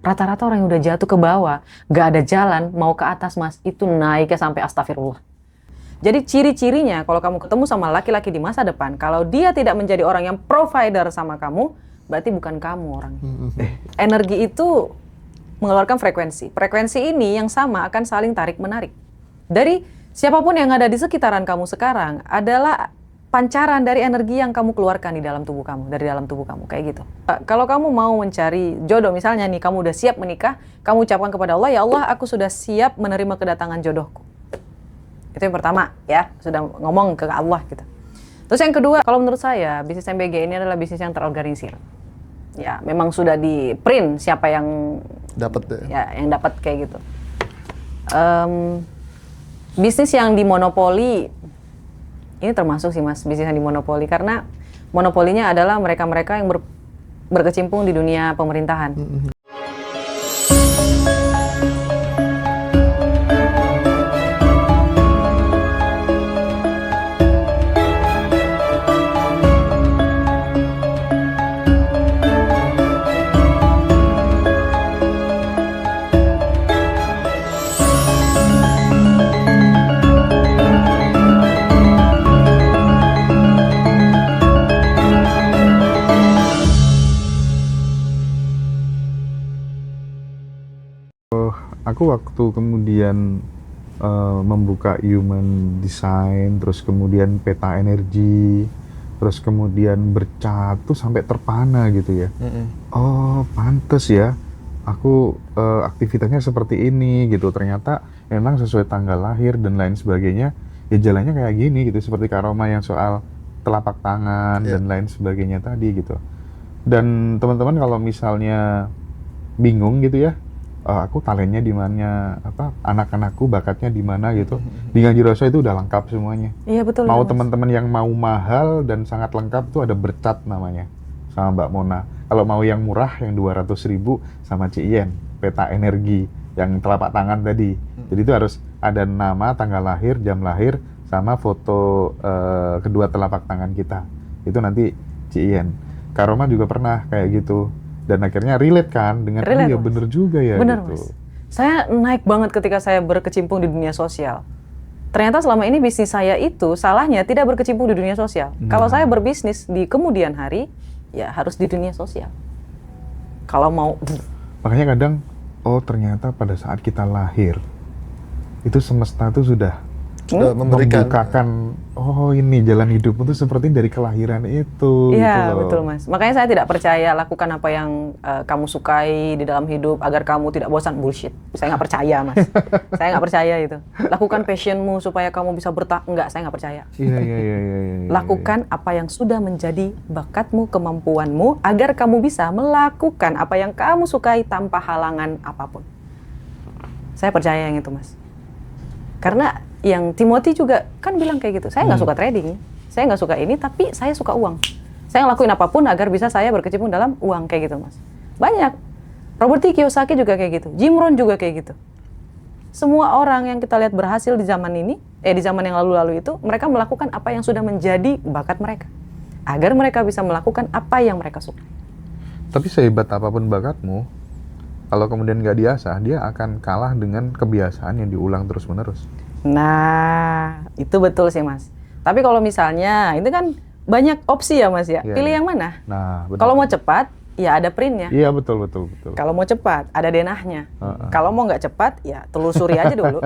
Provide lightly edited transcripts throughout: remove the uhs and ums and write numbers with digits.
Rata-rata orang yang udah jatuh ke bawah, gak ada jalan, mau ke atas mas, itu naiknya sampai astagfirullah. Jadi ciri-cirinya kalau kamu ketemu sama laki-laki di masa depan, kalau dia tidak menjadi orang yang provider sama kamu, berarti bukan kamu orangnya. Energi itu mengeluarkan frekuensi. Frekuensi ini yang sama akan saling tarik-menarik. Dari siapapun yang ada di sekitaran kamu sekarang adalah pancaran dari energi yang kamu keluarkan di dalam tubuh kamu, dari dalam tubuh kamu, kayak gitu. Kalau kamu mau mencari jodoh, misalnya nih, kamu udah siap menikah, kamu ucapkan kepada Allah, ya Allah, aku sudah siap menerima kedatangan jodohku. Itu yang pertama, ya, sudah ngomong ke Allah gitu. Terus yang kedua, kalau menurut saya, bisnis MBG ini adalah bisnis yang terorganisir. Ya, memang sudah di print siapa yang dapat ya, yang dapat kayak gitu. Bisnis yang dimonopoli, ini termasuk sih mas, bisnis yang dimonopoli, karena monopolinya adalah mereka-mereka yang berkecimpung di dunia pemerintahan. Aku waktu kemudian membuka human design, terus kemudian peta energi, terus kemudian bercat tuh sampai terpana gitu ya. Oh, pantes ya. Aku aktivitasnya seperti ini gitu. Ternyata memang sesuai tanggal lahir dan lain sebagainya. Ya jalannya kayak gini gitu. Seperti Karoma yang soal telapak tangan dan lain sebagainya tadi gitu. Dan teman-teman kalau misalnya bingung gitu ya, aku talentnya di mana, apa anak-anakku bakatnya di mana gitu. Di Ngaji Roso itu udah lengkap semuanya. Iya betul. Mau teman-teman yang mau mahal dan sangat lengkap tuh ada bercat namanya sama Mbak Mona. Kalau mau yang murah yang 200.000 sama Ci Ien, peta energi yang telapak tangan tadi. Jadi itu harus ada nama, tanggal lahir, jam lahir sama foto kedua telapak tangan kita. Itu nanti Ci Ien. Karoma juga pernah kayak gitu. Dan akhirnya relate kan dengan relate, ya bener juga ya bener, gitu. Mas. Saya naik banget ketika saya berkecimpung di dunia sosial. Ternyata selama ini bisnis saya itu salahnya tidak berkecimpung di dunia sosial. Kalau saya berbisnis di kemudian hari, ya harus di dunia sosial. Kalau mau... Makanya kadang, oh ternyata pada saat kita lahir, itu semesta tuh sudah membukakan, oh ini jalan hidupmu tuh seperti dari kelahiran itu. Iya gitu betul mas. Makanya saya tidak percaya lakukan apa yang kamu sukai di dalam hidup agar kamu tidak bosan. Bullshit. Saya nggak percaya mas. Saya nggak percaya itu. Lakukan passionmu supaya kamu bisa enggak, saya nggak percaya. Iya. Lakukan apa yang sudah menjadi bakatmu, kemampuanmu agar kamu bisa melakukan apa yang kamu sukai tanpa halangan apapun. Saya percaya yang itu mas. Karena yang Timothy juga kan bilang kayak gitu, saya nggak suka trading, saya nggak suka ini, tapi saya suka uang. Saya ngelakuin apapun agar bisa saya berkecimpung dalam uang, kayak gitu mas. Banyak. Robert T. Kiyosaki juga kayak gitu, Jim Rohn juga kayak gitu. Semua orang yang kita lihat berhasil di zaman ini, di zaman yang lalu-lalu itu, mereka melakukan apa yang sudah menjadi bakat mereka. Agar mereka bisa melakukan apa yang mereka suka. Tapi sehebat apapun bakatmu, kalau kemudian nggak diasah, dia akan kalah dengan kebiasaan yang diulang terus-menerus. Nah, itu betul sih mas. Tapi kalau misalnya, itu kan banyak opsi ya mas ya. Pilih yang mana? Nah, kalau mau cepat, ya ada printnya. Iya betul. Kalau mau cepat, ada denahnya. Kalau mau nggak cepat, ya telusuri aja dulu.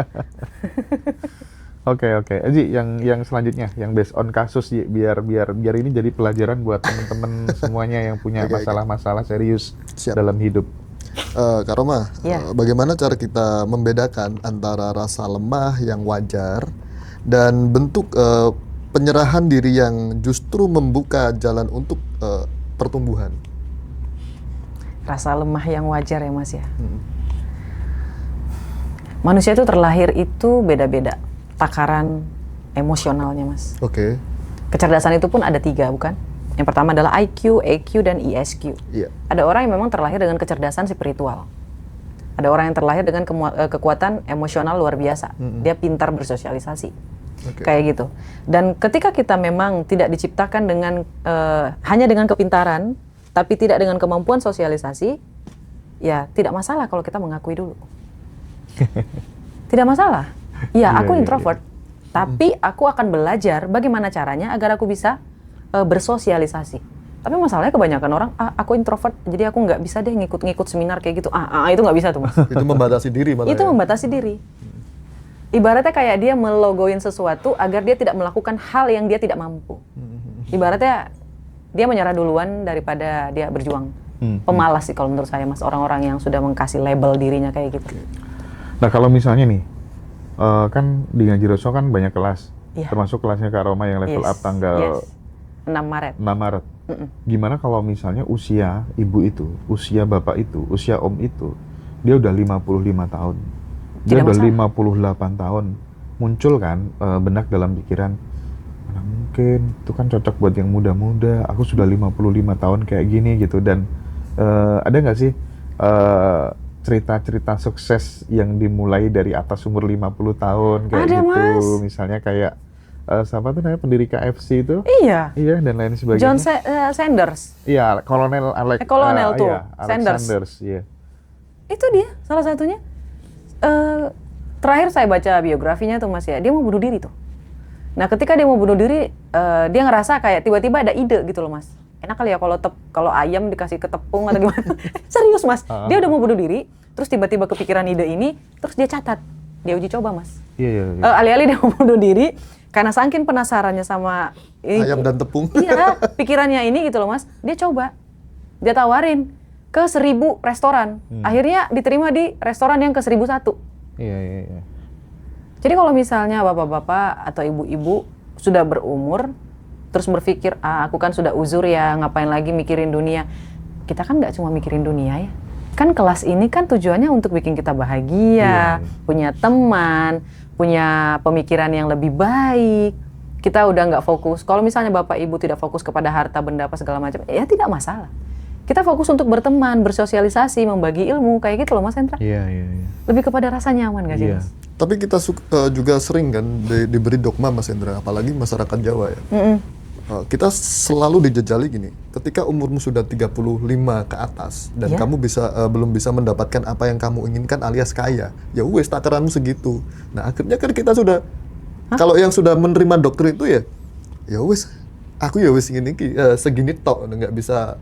Oke. Ji, yang selanjutnya, yang based on kasus, biar ini jadi pelajaran buat teman-teman semuanya yang punya masalah-masalah serius dalam hidup. Karoma, bagaimana cara kita membedakan antara rasa lemah yang wajar dan bentuk penyerahan diri yang justru membuka jalan untuk pertumbuhan? Rasa lemah yang wajar ya mas ya. Manusia itu terlahir itu beda-beda takaran emosionalnya mas. Oke. Kecerdasan itu pun ada 3 bukan? Yang pertama adalah IQ, EQ, dan ESQ. Iya. Ada orang yang memang terlahir dengan kecerdasan spiritual. Ada orang yang terlahir dengan kekuatan emosional luar biasa. Dia pintar bersosialisasi. Kayak gitu. Dan ketika kita memang tidak diciptakan dengan hanya dengan kepintaran, tapi tidak dengan kemampuan sosialisasi, ya tidak masalah kalau kita mengakui dulu. Tidak masalah. Iya, aku introvert, tapi aku akan belajar bagaimana caranya agar aku bisa bersosialisasi. Tapi masalahnya kebanyakan orang, aku introvert, jadi aku nggak bisa deh ngikut-ngikut seminar kayak gitu. Itu nggak bisa tuh, Mas. Itu membatasi diri malah. Itu membatasi diri. Ibaratnya kayak dia melogoin sesuatu agar dia tidak melakukan hal yang dia tidak mampu. Ibaratnya dia menyerah duluan daripada dia berjuang. Pemalas sih kalau menurut saya, Mas, orang-orang yang sudah mengkasih label dirinya kayak gitu. Nah kalau misalnya nih, kan di Ngaji Roso kan banyak kelas, termasuk kelasnya Kak Roma yang level up tanggal 6 Maret. 6 Maret. Gimana kalau misalnya usia ibu itu, usia bapak itu, usia om itu, dia udah 55 tahun, dia udah 58 tahun, muncul kan benak dalam pikiran, mana mungkin itu kan cocok buat yang muda-muda, aku sudah 55 tahun kayak gini gitu. Dan ada nggak sih cerita-cerita sukses yang dimulai dari atas umur 50 tahun kayak ada, gitu, Mas. misalnya kayak siapa tuh namanya pendiri KFC itu? Iya, dan lain sebagainya. John Sanders. Iya, Kolonel Alex. Kolonel tuh, iya, Sanders. Iya. Itu dia salah satunya. Terakhir saya baca biografinya tuh, Mas, ya, dia mau bunuh diri tuh. Nah ketika dia mau bunuh diri, dia ngerasa kayak tiba-tiba ada ide gitu loh, Mas. Enak kali ya kalau ayam dikasih ke tepung atau gimana. Serius, Mas, dia udah mau bunuh diri, terus tiba-tiba kepikiran ide ini, terus dia catat, dia uji coba, Mas. Iya. Alih-alih dia mau bunuh diri, karena saking penasarannya sama ayam dan tepung. Iya, pikirannya ini gitu loh, Mas. Dia coba, dia tawarin ke 1000 restoran. Akhirnya diterima di restoran yang ke 1001. Iya. Jadi kalau misalnya bapak-bapak atau ibu-ibu sudah berumur, terus berpikir, aku kan sudah uzur ya, ngapain lagi mikirin dunia. Kita kan nggak cuma mikirin dunia ya. Kan kelas ini kan tujuannya untuk bikin kita bahagia, punya teman, punya pemikiran yang lebih baik. Kita udah nggak fokus. Kalau misalnya bapak ibu tidak fokus kepada harta benda apa segala macam, ya tidak masalah. Kita fokus untuk berteman, bersosialisasi, membagi ilmu, kayak gitu loh, Mas Hendra. Iya. Lebih kepada rasa nyaman nggak sih, Mas? Tapi kita juga sering kan diberi dogma, Mas Hendra, apalagi masyarakat Jawa ya. Kita selalu dijejali gini, ketika umurmu sudah 35 ke atas dan kamu belum bisa mendapatkan apa yang kamu inginkan alias kaya, ya wes takaranmu segitu. Nah akhirnya kan kita sudah, kalau yang sudah menerima doktrin itu ya wes, aku ya wes segini tok, nggak bisa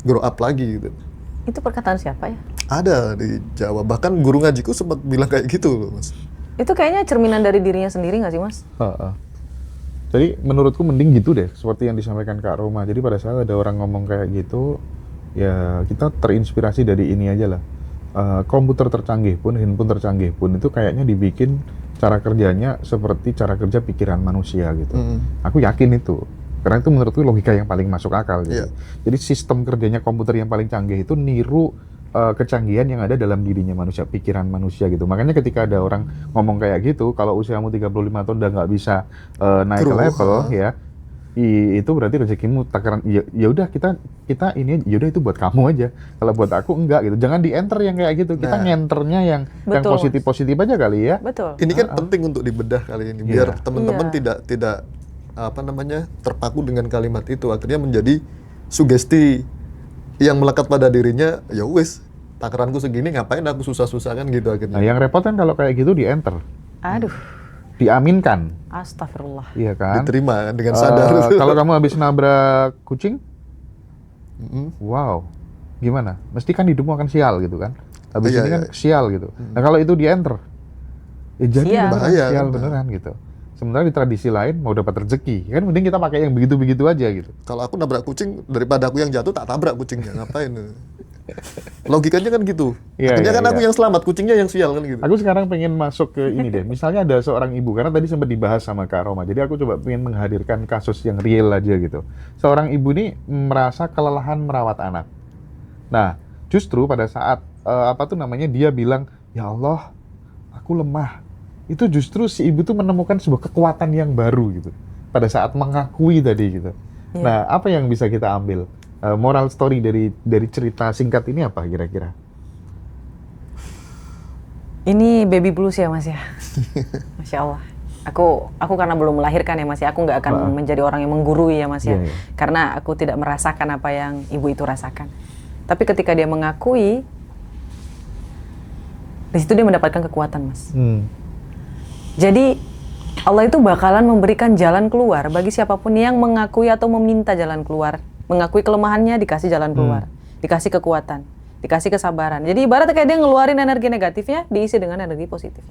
grow up lagi gitu. Itu perkataan siapa ya? Ada di Jawa, bahkan guru ngajiku sempat bilang kayak gitu loh, Mas. Itu kayaknya cerminan dari dirinya sendiri nggak sih, Mas? Jadi menurutku mending gitu deh, seperti yang disampaikan Kak Roma. Jadi pada saat ada orang ngomong kayak gitu, ya kita terinspirasi dari ini aja lah. Komputer tercanggih pun, handphone tercanggih pun, itu kayaknya dibikin cara kerjanya seperti cara kerja pikiran manusia gitu. Aku yakin itu. Karena itu menurutku logika yang paling masuk akal gitu. Jadi sistem kerjanya komputer yang paling canggih itu niru kecanggihan yang ada dalam dirinya manusia, pikiran manusia gitu. Makanya ketika ada orang ngomong kayak gitu, kalau usiamu 35 tahun udah nggak bisa naik ke level ya, itu berarti rezekimu takaran. Ya udah kita ini, ya udah itu buat kamu aja. Kalau buat aku enggak gitu. Jangan di enter yang kayak gitu. Kita ngenternya yang positif-positif aja kali ya. Betul. Ini kan penting untuk dibedah kali ini biar teman-teman tidak terpaku dengan kalimat itu, akhirnya menjadi sugesti yang melekat pada dirinya. Ya wes, takaranku segini, ngapain aku susah-susah kan gitu akhirnya. Nah yang repot kan kalau kayak gitu di enter. Aduh. Diaminkan. Astagfirullah. Iya kan? Diterima kan dengan sadar. Kalau kamu habis nabrak kucing, wow, gimana? Mesti kan hidupmu akan sial gitu kan? Habis ini kan sial gitu. Nah kalau itu di enter, ya jadi bahaya, sial beneran gitu. Sementara di tradisi lain mau dapat rezeki, kan mending kita pakai yang begitu-begitu aja gitu. Kalau aku nabrak kucing, daripada aku yang jatuh, tak tabrak kucingnya, ngapain? Logikanya kan gitu. Akhirnya kan aku yang selamat, kucingnya yang sial kan gitu. Aku sekarang pengen masuk ke ini deh. Misalnya ada seorang ibu, karena tadi sempat dibahas sama Kak Roma. Jadi aku coba pengen menghadirkan kasus yang real aja gitu. Seorang ibu ini merasa kelelahan merawat anak. Nah, justru pada saat dia bilang, ya Allah, aku lemah. Itu justru si ibu tuh menemukan sebuah kekuatan yang baru gitu. Pada saat mengakui tadi gitu. Nah, apa yang bisa kita ambil? Moral story dari cerita singkat ini apa kira-kira? Ini baby blues ya, Mas ya. Masya Allah. Aku karena belum melahirkan ya, Mas ya. Aku nggak akan menjadi orang yang menggurui ya, Mas ya. Karena aku tidak merasakan apa yang ibu itu rasakan. Tapi ketika dia mengakui, Di situ dia mendapatkan kekuatan, Mas. Hmm. Jadi Allah itu bakalan memberikan jalan keluar bagi siapapun yang mengakui atau meminta jalan keluar. Mengakui kelemahannya, dikasih jalan keluar. Dikasih kekuatan, dikasih kesabaran. Jadi ibaratnya kayak dia ngeluarin energi negatifnya, diisi dengan energi positif.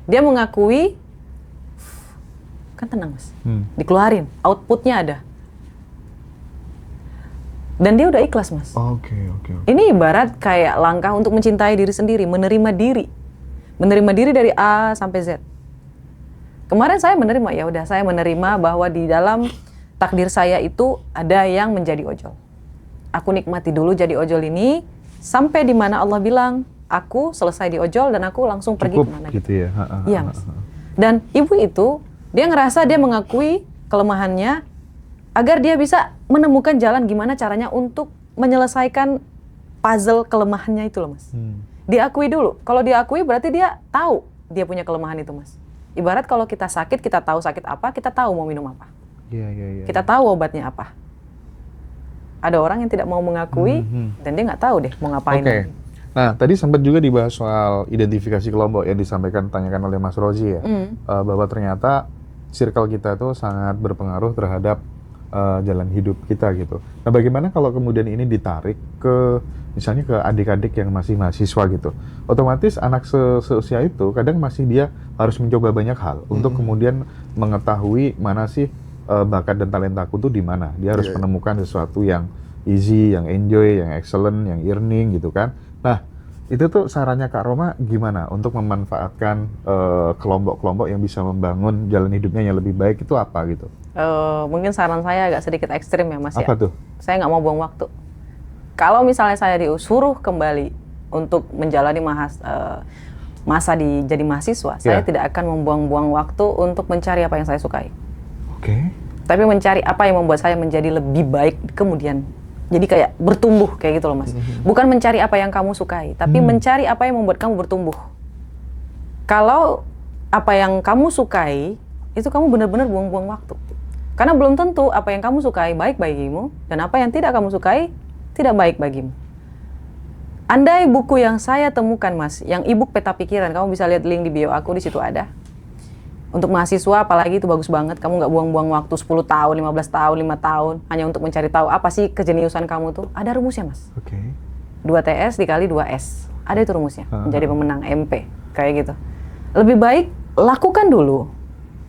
Dia mengakui, kan tenang, Mas. Dikeluarin, outputnya ada. Dan dia udah ikhlas, Mas. Oke. Ini ibarat kayak langkah untuk mencintai diri sendiri, menerima diri. Menerima diri dari A sampai Z. Kemarin saya menerima, ya udah saya menerima bahwa di dalam takdir saya itu ada yang menjadi ojol. Aku nikmati dulu jadi ojol ini sampai di mana Allah bilang aku selesai di ojol dan aku langsung pergi Cukup kemana gitu ya. Iya, Mas. Dan ibu itu dia ngerasa dia mengakui kelemahannya agar dia bisa menemukan jalan gimana caranya untuk menyelesaikan puzzle kelemahannya itu loh, Mas. Diakui dulu. Kalau diakui berarti dia tahu dia punya kelemahan itu, Mas. Ibarat kalau kita sakit, kita tahu sakit apa, kita tahu mau minum apa. Iya. Kita tahu obatnya apa. Ada orang yang tidak mau mengakui dan dia nggak tahu deh mau ngapain. Oke. Nah, tadi sempat juga dibahas soal identifikasi kelompok yang tanyakan oleh Mas Rozi ya, bahwa ternyata circle kita itu sangat berpengaruh terhadap jalan hidup kita gitu. Nah, bagaimana kalau kemudian ini ditarik ke misalnya ke adik-adik yang masih mahasiswa gitu? Otomatis anak seusia itu kadang masih dia harus mencoba banyak hal untuk kemudian mengetahui mana sih bakat dan talentaku tuh di mana. Dia harus menemukan sesuatu yang easy, yang enjoy, yang excellent, yang earning gitu kan. Nah, itu tuh sarannya Kak Roma gimana untuk memanfaatkan kelompok-kelompok yang bisa membangun jalan hidupnya yang lebih baik itu apa gitu? Mungkin saran saya agak sedikit ekstrim ya, Mas. Apa tuh? Saya nggak mau buang waktu. Kalau misalnya saya disuruh kembali untuk menjalani masa jadi mahasiswa, saya tidak akan membuang-buang waktu untuk mencari apa yang saya sukai. Oke. Tapi mencari apa yang membuat saya menjadi lebih baik kemudian. Jadi kayak bertumbuh kayak gitu loh, Mas. Bukan mencari apa yang kamu sukai, tapi mencari apa yang membuat kamu bertumbuh. Kalau apa yang kamu sukai, itu kamu benar-benar buang-buang waktu. Karena belum tentu apa yang kamu sukai baik bagimu, dan apa yang tidak kamu sukai tidak baik bagimu. Andai buku yang saya temukan, Mas, yang e-book peta pikiran, kamu bisa lihat link di bio aku, di situ ada. Untuk mahasiswa apalagi itu bagus banget, kamu nggak buang-buang waktu 10 tahun, 15 tahun, 5 tahun, hanya untuk mencari tahu apa sih kejeniusan kamu tuh. Ada rumusnya, Mas. Oke. 2TS dikali 2S. Ada itu rumusnya, menjadi pemenang MP, kayak gitu. Lebih baik lakukan dulu,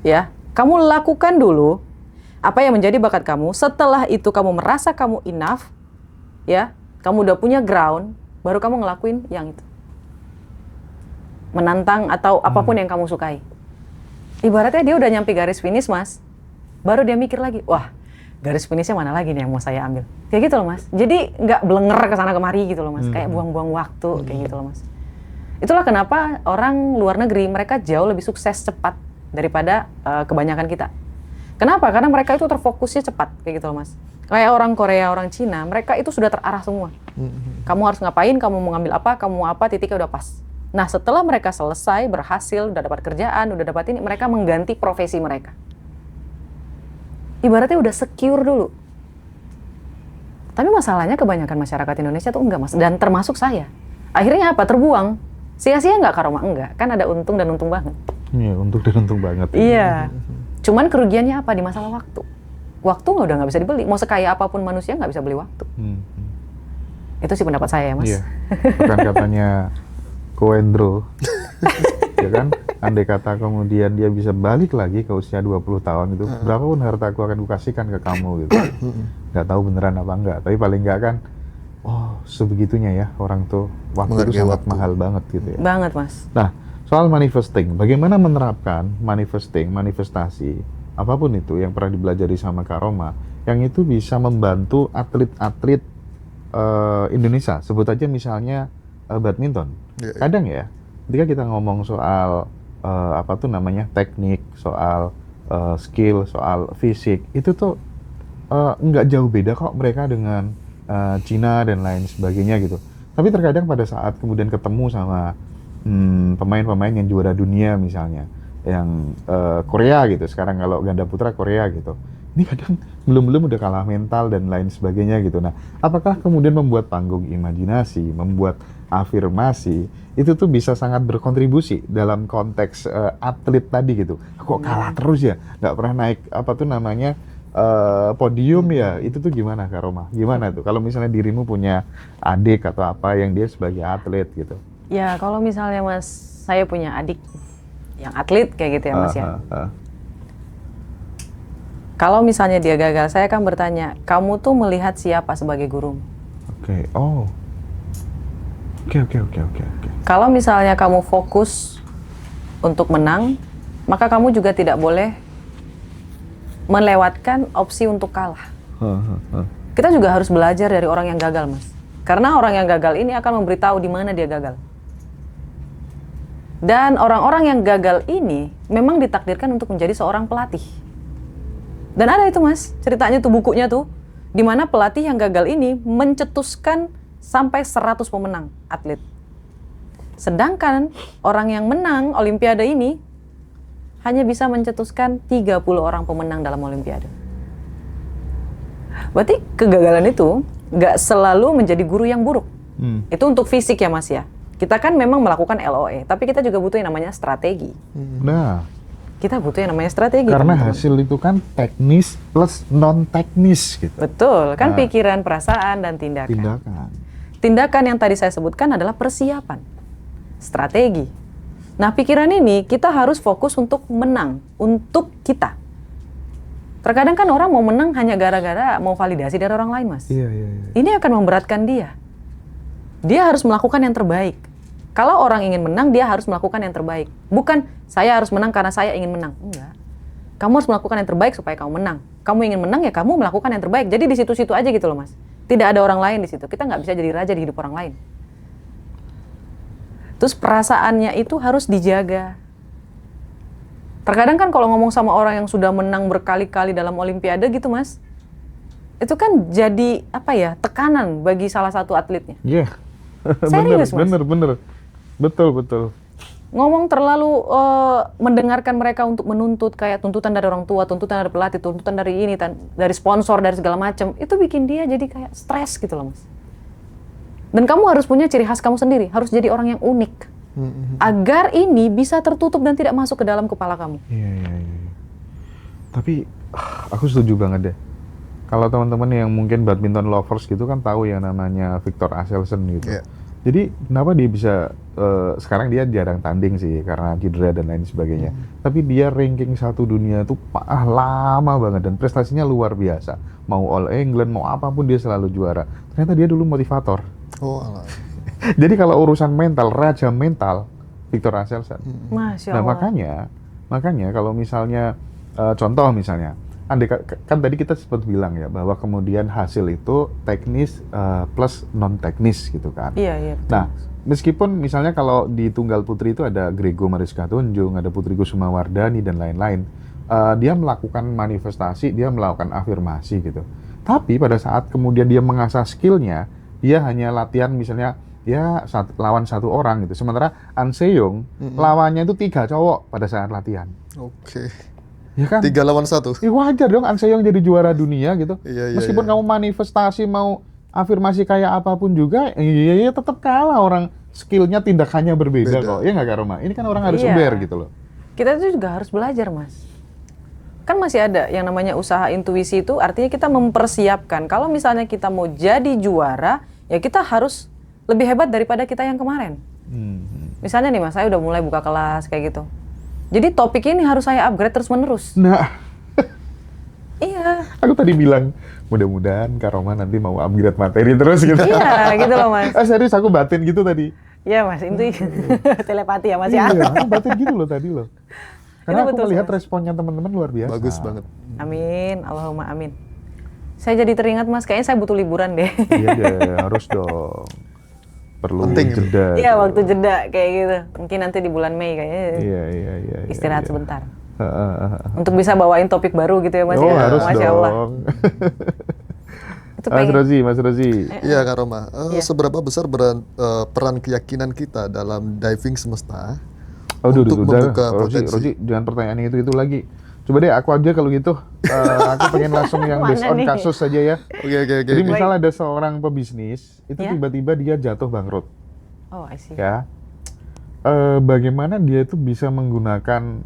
ya. Kamu lakukan dulu apa yang menjadi bakat kamu, setelah itu kamu merasa kamu enough, ya, kamu udah punya ground, baru kamu ngelakuin yang itu. Menantang atau apapun yang kamu sukai. Ibaratnya dia udah nyampe garis finish, Mas. Baru dia mikir lagi, wah, garis finishnya mana lagi nih yang mau saya ambil. Kayak gitu loh, Mas. Jadi nggak belenger ke sana kemari gitu loh, Mas. Kayak buang-buang waktu, kayak gitu loh, Mas. Itulah kenapa orang luar negeri, mereka jauh lebih sukses cepat daripada kebanyakan kita. Kenapa? Karena mereka itu terfokusnya cepat, kayak gitu loh, Mas. Kayak orang Korea, orang Cina, mereka itu sudah terarah semua. Kamu harus ngapain, kamu mau ngambil apa, kamu mau apa, titiknya udah pas. Nah, setelah mereka selesai, berhasil, udah dapat kerjaan, udah dapat ini, mereka mengganti profesi mereka. Ibaratnya udah secure dulu. Tapi masalahnya kebanyakan masyarakat Indonesia tuh enggak, Mas. Dan termasuk saya. Akhirnya apa? Terbuang. Sia-sia nggak, Kak Roma? Enggak. Kan ada untung dan untung banget. Iya, untung dan untung banget. Iya. Cuman kerugiannya apa? Di masalah waktu. Waktu udah nggak bisa dibeli. Mau sekaya apapun manusia nggak bisa beli waktu. Itu sih pendapat saya ya, Mas. Iya. Bukan katanya Koendro, ya kan? Andai kata kemudian dia bisa balik lagi ke usia 20 tahun itu, berapapun harta aku akan kukasihkan ke kamu gitu. Nggak tahu beneran apa enggak, tapi paling enggak kan, oh sebegitunya ya orang tuh, waktu itu sangat mahal banget gitu ya. Banget, Mas. Nah, soal manifesting, bagaimana menerapkan manifestasi, apapun itu yang pernah dipelajari sama Kak Roma, yang itu bisa membantu atlet-atlet Indonesia, sebut aja misalnya badminton. Kadang ya, ketika kita ngomong soal teknik, soal skill, soal fisik, itu tuh nggak jauh beda kok mereka dengan Cina dan lain sebagainya gitu. Tapi terkadang pada saat kemudian ketemu sama pemain-pemain yang juara dunia misalnya, yang Korea gitu, sekarang kalau ganda putra Korea gitu, ini kadang belum udah kalah mental dan lain sebagainya gitu. Nah, apakah kemudian membuat panggung imajinasi, membuat afirmasi, itu tuh bisa sangat berkontribusi dalam konteks atlet tadi gitu. Kok kalah terus ya, nggak pernah naik apa tuh namanya podium ya, itu tuh gimana Kak Roma? Gimana tuh kalau misalnya dirimu punya adik atau apa yang dia sebagai atlet gitu? Ya kalau misalnya Mas, saya punya adik yang atlet kayak gitu ya Mas ya. Kalau misalnya dia gagal, saya akan bertanya, kamu tuh melihat siapa sebagai guru? Oke, oh. Oke. Kalau misalnya kamu fokus untuk menang, maka kamu juga tidak boleh melewatkan opsi untuk kalah. Kita juga harus belajar dari orang yang gagal, Mas. Karena orang yang gagal ini akan memberitahu di mana dia gagal. Dan orang-orang yang gagal ini memang ditakdirkan untuk menjadi seorang pelatih. Dan ada itu, Mas, ceritanya tuh, bukunya tuh, di mana pelatih yang gagal ini mencetuskan sampai 100 pemenang atlet. Sedangkan orang yang menang Olimpiade ini hanya bisa mencetuskan 30 orang pemenang dalam Olimpiade. Berarti kegagalan itu nggak selalu menjadi guru yang buruk. Itu untuk fisik ya Mas ya. Kita kan memang melakukan LOE, tapi kita juga butuh yang namanya strategi. Nah, kita butuh yang namanya strategi. karena teman-teman. hasil itu kan teknis plus non teknis gitu. Betul, kan Nah, pikiran, perasaan, dan tindakan. Tindakan. Tindakan yang tadi saya sebutkan adalah persiapan, strategi. Nah, pikiran ini kita harus fokus untuk menang, untuk kita. Terkadang kan orang mau menang hanya gara-gara mau validasi dari orang lain, Mas. Iya. Ini akan memberatkan dia. Dia harus melakukan yang terbaik. Kalau orang ingin menang, dia harus melakukan yang terbaik. Bukan, saya harus menang karena saya ingin menang. Enggak. Kamu harus melakukan yang terbaik supaya kamu menang. Kamu ingin menang, ya kamu melakukan yang terbaik. Jadi di situ-situ aja gitu loh, Mas. Tidak ada orang lain di situ. Kita nggak bisa jadi raja di hidup orang lain. Terus perasaannya itu harus dijaga. Terkadang kan kalau ngomong sama orang yang sudah menang berkali-kali dalam Olimpiade gitu, Mas, itu kan jadi apa ya, tekanan bagi salah satu atletnya. Iya. Serius, Mas? Bener. Betul. Ngomong terlalu mendengarkan mereka untuk menuntut, kayak tuntutan dari orang tua, tuntutan dari pelatih, tuntutan dari ini, dari sponsor, dari segala macam, itu bikin dia jadi kayak stres gitu loh, Mas. Dan kamu harus punya ciri khas kamu sendiri, harus jadi orang yang unik, agar ini bisa tertutup dan tidak masuk ke dalam kepala kamu. Iya. Tapi aku setuju banget deh. Kalau teman-teman yang mungkin badminton lovers gitu kan tahu yang namanya Viktor Axelsen gitu. Yeah. Jadi kenapa dia bisa sekarang dia jarang tanding sih karena cedera dan lain sebagainya. Tapi dia ranking 1 dunia tuh lama banget dan prestasinya luar biasa. Mau All England, mau apapun dia selalu juara. Ternyata dia dulu motivator. Oh, alah. Jadi kalau urusan mental, raja mental Viktor Axelsen. Masya Nah Allah. makanya kalau misalnya contoh misalnya, kan tadi kita sempat bilang ya bahwa kemudian hasil itu teknis plus non teknis gitu kan. Iya. Betul. Nah, meskipun misalnya kalau di tunggal putri itu ada Grego Mariska Tunjung, ada Putri Kusuma Wardani dan lain-lain, dia melakukan manifestasi, dia melakukan afirmasi gitu. Tapi pada saat kemudian dia mengasah skillnya, dia hanya latihan misalnya ya lawan 1 orang gitu. Sementara An Se-young lawannya itu 3 cowok pada saat latihan. Oke. Ya kan? 3 lawan 1. Ya wajar dong An Se-young jadi juara dunia gitu. Iya. Meskipun kamu manifestasi mau afirmasi kayak apapun juga, ya tetap kalah orang skillnya tindakannya berbeda Beda. kok. Ya nggak Kak Roma? Ini kan orang harus Iya. aware gitu loh. Kita tuh juga harus belajar, Mas. Kan masih ada yang namanya usaha intuisi, itu artinya kita mempersiapkan. Kalau misalnya kita mau jadi juara, ya kita harus lebih hebat daripada kita yang kemarin. Misalnya nih Mas, saya udah mulai buka kelas kayak gitu. Jadi topik ini harus saya upgrade terus-menerus. Nah, Iya. aku tadi bilang, mudah-mudahan Kak Roma nanti mau upgrade materi terus gitu. Iya, gitu loh Mas. Serius aku batin gitu tadi. Iya Mas, itu telepati ya Mas ya. Iya, aku batin gitu loh tadi loh. Karena aku betul, melihat Mas. responnya teman-teman luar biasa. Bagus banget. Amin, Allahumma amin. Saya jadi teringat Mas, kayaknya saya butuh liburan deh. Iya deh, harus dong. Perlu Penting ini. jeda. Iya, waktu jeda kayak gitu. Mungkin nanti di bulan Mei kayaknya Iya. istirahat sebentar. Heeh. Untuk bisa bawain topik baru gitu ya Mas Oh, ya. harus Masya Allah. dong. Itu Mas pengen. Rozi. Iya Kak Roma, Iya. seberapa besar peran keyakinan kita dalam diving semesta Aduh, untuk membuka Rozi, potensi? jangan pertanyaan itu lagi. Coba deh aku aja kalau gitu. Aku pengen langsung yang based Mana on nih? kasus saja ya. Oke. Jadi misal ada seorang pebisnis, itu Ya. tiba-tiba dia jatuh bangkrut, Oh, I see. ya. bagaimana dia itu bisa menggunakan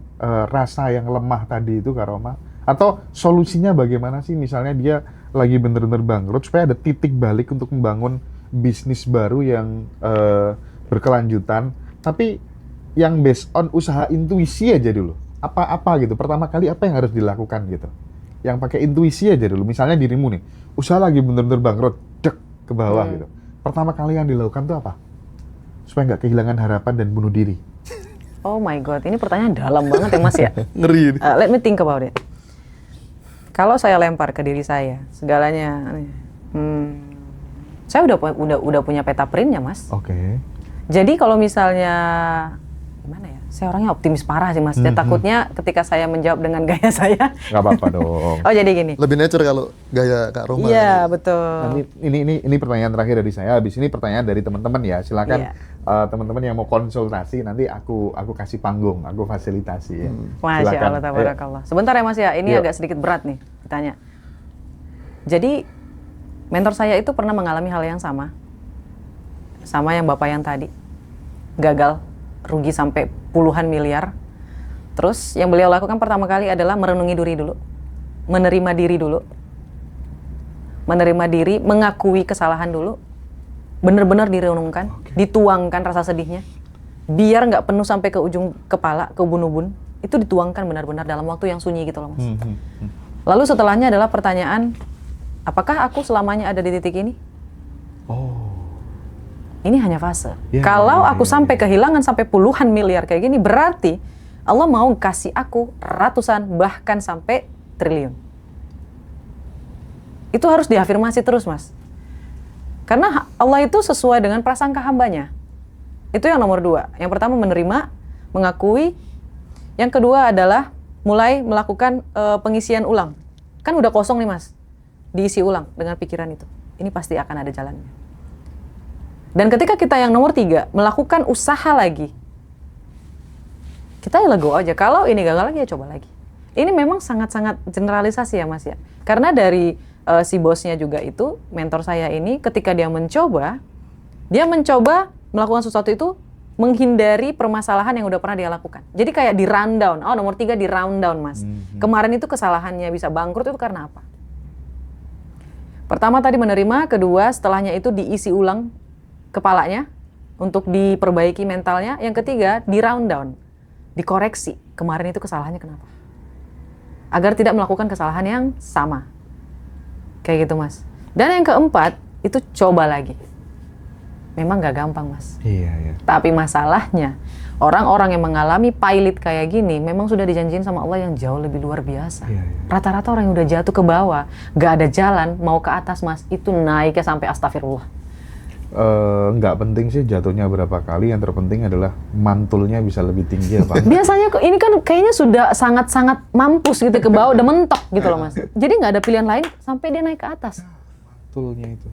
rasa yang lemah tadi itu, Kak Roma? Atau solusinya bagaimana sih? Misalnya dia lagi bener-bener bangkrut, supaya ada titik balik untuk membangun bisnis baru yang berkelanjutan, tapi yang based on usaha intuisi aja dulu. Apa gitu, pertama kali apa yang harus dilakukan gitu? Yang pakai intuisi aja dulu. Misalnya dirimu nih, usaha lagi bener-bener bangkrut, dek ke bawah gitu. Pertama kali yang dilakukan tuh apa? Supaya nggak kehilangan harapan dan bunuh diri. Oh my God, ini pertanyaan dalam banget ya Mas ya. Ngeri ini. Let me think about it. Kalau saya lempar ke diri saya, segalanya, saya udah punya peta printnya Mas. Oke. Jadi kalau misalnya gimana ya? Saya orangnya optimis parah sih Mas. Dan takutnya ketika saya menjawab dengan gaya saya. Nggak apa-apa dong. Oh jadi gini. Lebih nature kalau gaya Kak Roma. Iya betul. Nanti ini pertanyaan terakhir dari saya. Habis ini pertanyaan dari teman-teman ya. Silakan teman-teman yang mau konsultasi nanti aku kasih panggung, aku fasilitasi ya. Masya Silakan. Allah, tabarakallah. Sebentar ya Mas ya. Ini Yuk. agak sedikit berat nih ditanya. Jadi mentor saya itu pernah mengalami hal yang sama yang Bapak yang tadi. Gagal, rugi sampai puluhan miliar. Terus yang beliau lakukan pertama kali adalah merenungi diri dulu. Menerima diri dulu. Menerima diri, mengakui kesalahan dulu. Benar-benar direnungkan, dituangkan rasa sedihnya. Biar nggak penuh sampai ke ujung kepala, ke ubun-ubun. Itu dituangkan benar-benar dalam waktu yang sunyi gitu loh Mas. Lalu setelahnya adalah pertanyaan, apakah aku selamanya ada di titik ini? Oh. Ini hanya fase. Ya, Kalau ya, aku ya, sampai kehilangan sampai puluhan miliar kayak gini, berarti Allah mau kasih aku ratusan bahkan sampai triliun. Itu harus diafirmasi terus Mas. Karena Allah itu sesuai dengan prasangka hambanya. Itu yang nomor 2. Yang pertama menerima, mengakui. Yang kedua adalah mulai melakukan pengisian ulang. Kan udah kosong nih Mas. Diisi ulang dengan pikiran itu. Ini pasti akan ada jalannya. Dan ketika kita yang nomor 3, melakukan usaha lagi. Kita ya lego aja. Kalau ini gagal lagi ya coba lagi. Ini memang sangat-sangat generalisasi ya Mas ya. Karena dari si bosnya juga itu, mentor saya ini ketika dia mencoba melakukan sesuatu itu menghindari permasalahan yang udah pernah dia lakukan. Jadi kayak di rundown. Oh nomor 3 di rundown Mas. Kemarin itu kesalahannya bisa bangkrut itu karena apa? Pertama tadi menerima, kedua setelahnya itu diisi ulang kepalanya untuk diperbaiki mentalnya. Yang ketiga di rundown, dikoreksi. Kemarin itu kesalahannya kenapa? Agar tidak melakukan kesalahan yang sama. Kayak gitu Mas. Dan yang keempat, itu coba lagi. Memang gak gampang Mas. Iya. Tapi masalahnya, orang-orang yang mengalami pilot kayak gini, memang sudah dijanjiin sama Allah yang jauh lebih luar biasa. Iya. Rata-rata orang yang udah jatuh ke bawah, gak ada jalan, mau ke atas Mas, itu naiknya sampai astagfirullah. Nggak penting sih jatuhnya berapa kali, yang terpenting adalah mantulnya bisa lebih tinggi apa enggak. Biasanya ini kan kayaknya sudah sangat-sangat mampus gitu ke bawah, udah mentok gitu loh Mas. Jadi nggak ada pilihan lain sampai dia naik ke atas. Mantulnya itu.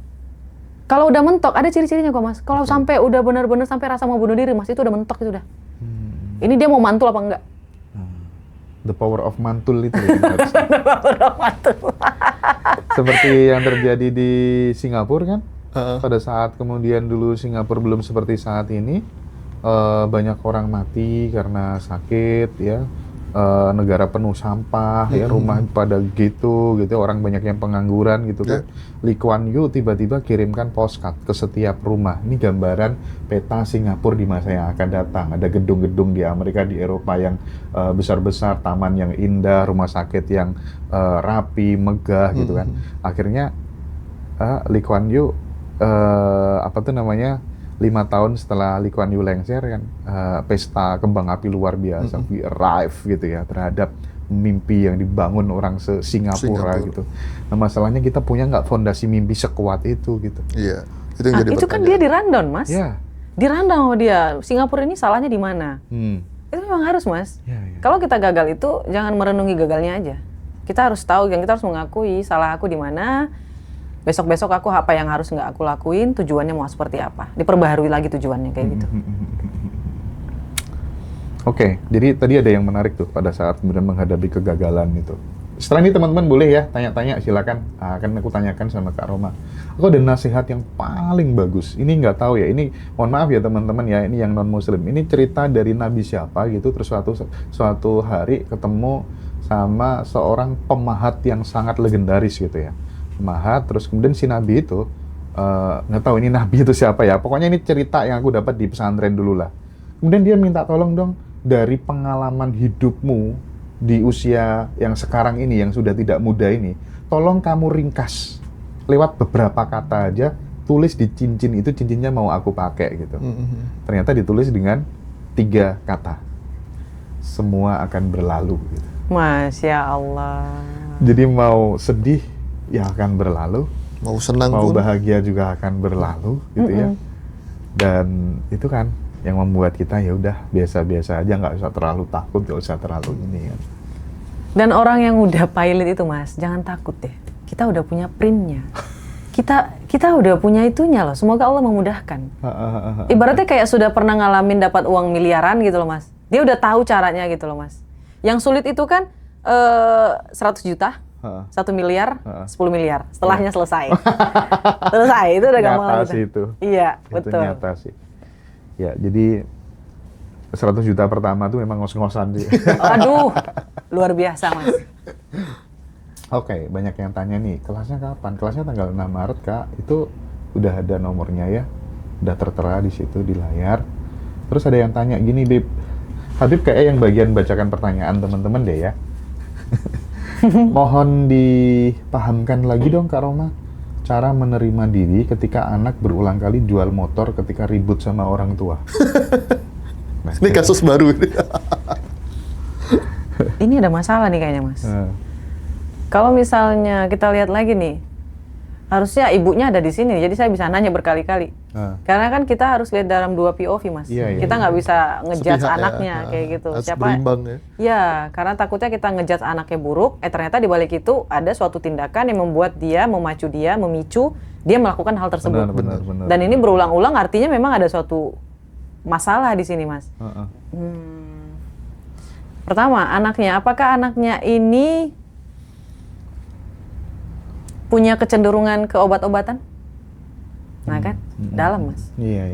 Kalau udah mentok, ada ciri-cirinya kok Mas. Kalau sampai udah benar-benar sampai rasa mau bunuh diri Mas, itu udah mentok itu udah. Ini dia mau mantul apa enggak? The power of mantul itu ya, seperti yang terjadi di Singapura kan. Pada saat kemudian dulu Singapura belum seperti saat ini, banyak orang mati karena sakit ya, negara penuh sampah ya, rumah pada gitu orang banyak yang pengangguran gitu kan. Lee Kuan Yew tiba-tiba kirimkan postcard ke setiap rumah. Ini gambaran peta Singapura di masa yang akan datang. Ada gedung-gedung di Amerika, di Eropa yang besar-besar, taman yang indah, rumah sakit yang rapi, megah gitu kan. Akhirnya Lee Kuan Yew 5 tahun setelah Lee Kuan Yew lengser kan, pesta kembang api luar biasa, we arrive gitu ya, terhadap mimpi yang dibangun orang se-Singapura gitu. Nah masalahnya kita punya nggak fondasi mimpi sekuat itu gitu. Iya, itu yang jadi Itu kan dia di rundown Mas. Ya. Di rundown sama dia. Singapura ini salahnya di mana? Itu memang harus Mas. Ya. Kalau kita gagal itu jangan merenungi gagalnya aja. Kita harus tahu, kita harus mengakui salah aku di mana. Besok-besok aku apa yang harus nggak aku lakuin, tujuannya mau seperti apa. Diperbaharui lagi tujuannya kayak gitu. Oke, jadi tadi ada yang menarik tuh pada saat kemudian menghadapi kegagalan itu. Setelah ini teman-teman boleh ya tanya-tanya, silakan. Akan aku tanyakan sama Kak Roma. Aku ada nasihat yang paling bagus. Ini nggak tahu ya, ini mohon maaf ya teman-teman ya, ini yang non Muslim. Ini cerita dari Nabi siapa gitu. Terus suatu hari ketemu sama seorang pemahat yang sangat legendaris gitu ya. Pemahat. Terus kemudian si Nabi itu nggak tahu ini Nabi itu siapa ya. Pokoknya ini cerita yang aku dapat di pesantren dulu lah. Kemudian dia minta tolong dong, dari pengalaman hidupmu di usia yang sekarang ini, yang sudah tidak muda ini, tolong kamu ringkas lewat beberapa kata aja, tulis di cincin itu, cincinnya mau aku pakai gitu. Ternyata ditulis dengan 3 kata, semua akan berlalu gitu. Masya Allah. Jadi mau sedih ya akan berlalu, Mau senang mau pun. bahagia juga akan berlalu gitu ya. Dan itu kan yang membuat kita ya udah biasa-biasa aja, nggak usah terlalu takut, nggak usah terlalu ini kan. Dan orang yang udah pilot itu Mas, jangan takut deh. Kita udah punya printnya. Kita udah punya itunya loh. Semoga Allah memudahkan. Ibaratnya kayak sudah pernah ngalamin dapat uang miliaran gitu loh Mas. Dia udah tahu caranya gitu loh Mas. Yang sulit itu kan 100 juta, 1 miliar, 10 miliar. Setelahnya selesai. Selesai, itu udah gampang. Nyata gitu. sih itu. Iya, Itu betul. nyata sih. Ya, jadi 100 juta pertama tuh memang ngos-ngosan sih. Aduh, luar biasa Mas. Oke, banyak yang tanya nih, kelasnya kapan? Kelasnya tanggal 6 Maret, Kak. Itu udah ada nomornya ya. Udah tertera di situ di layar. Terus ada yang tanya gini, Bib. Habib kayak yang bagian bacakan pertanyaan teman-teman deh ya. Mohon dipahamkan lagi dong Kak Roma, cara menerima diri ketika anak berulang kali jual motor ketika ribut sama orang tua. Nah, Ini kasus baru. Ini ada masalah nih kayaknya Mas. Kalau misalnya kita lihat lagi nih, harusnya ibunya ada di sini, jadi saya bisa nanya berkali-kali. Karena kan kita harus lihat dalam 2 POV Mas. Iya, Kita nggak bisa ngejudge Sepihak ya. anaknya kayak gitu. Harus Siapa? berimbang ya. Ya, karena takutnya kita ngejudge anaknya buruk, ternyata di balik itu ada suatu tindakan yang membuat dia, memacu dia, memicu dia melakukan hal tersebut. Benar. Dan ini berulang-ulang, artinya memang ada suatu masalah di sini Mas. Pertama, anaknya, apakah anaknya ini punya kecenderungan ke obat-obatan? Nah kan, dalam Mas. Iya.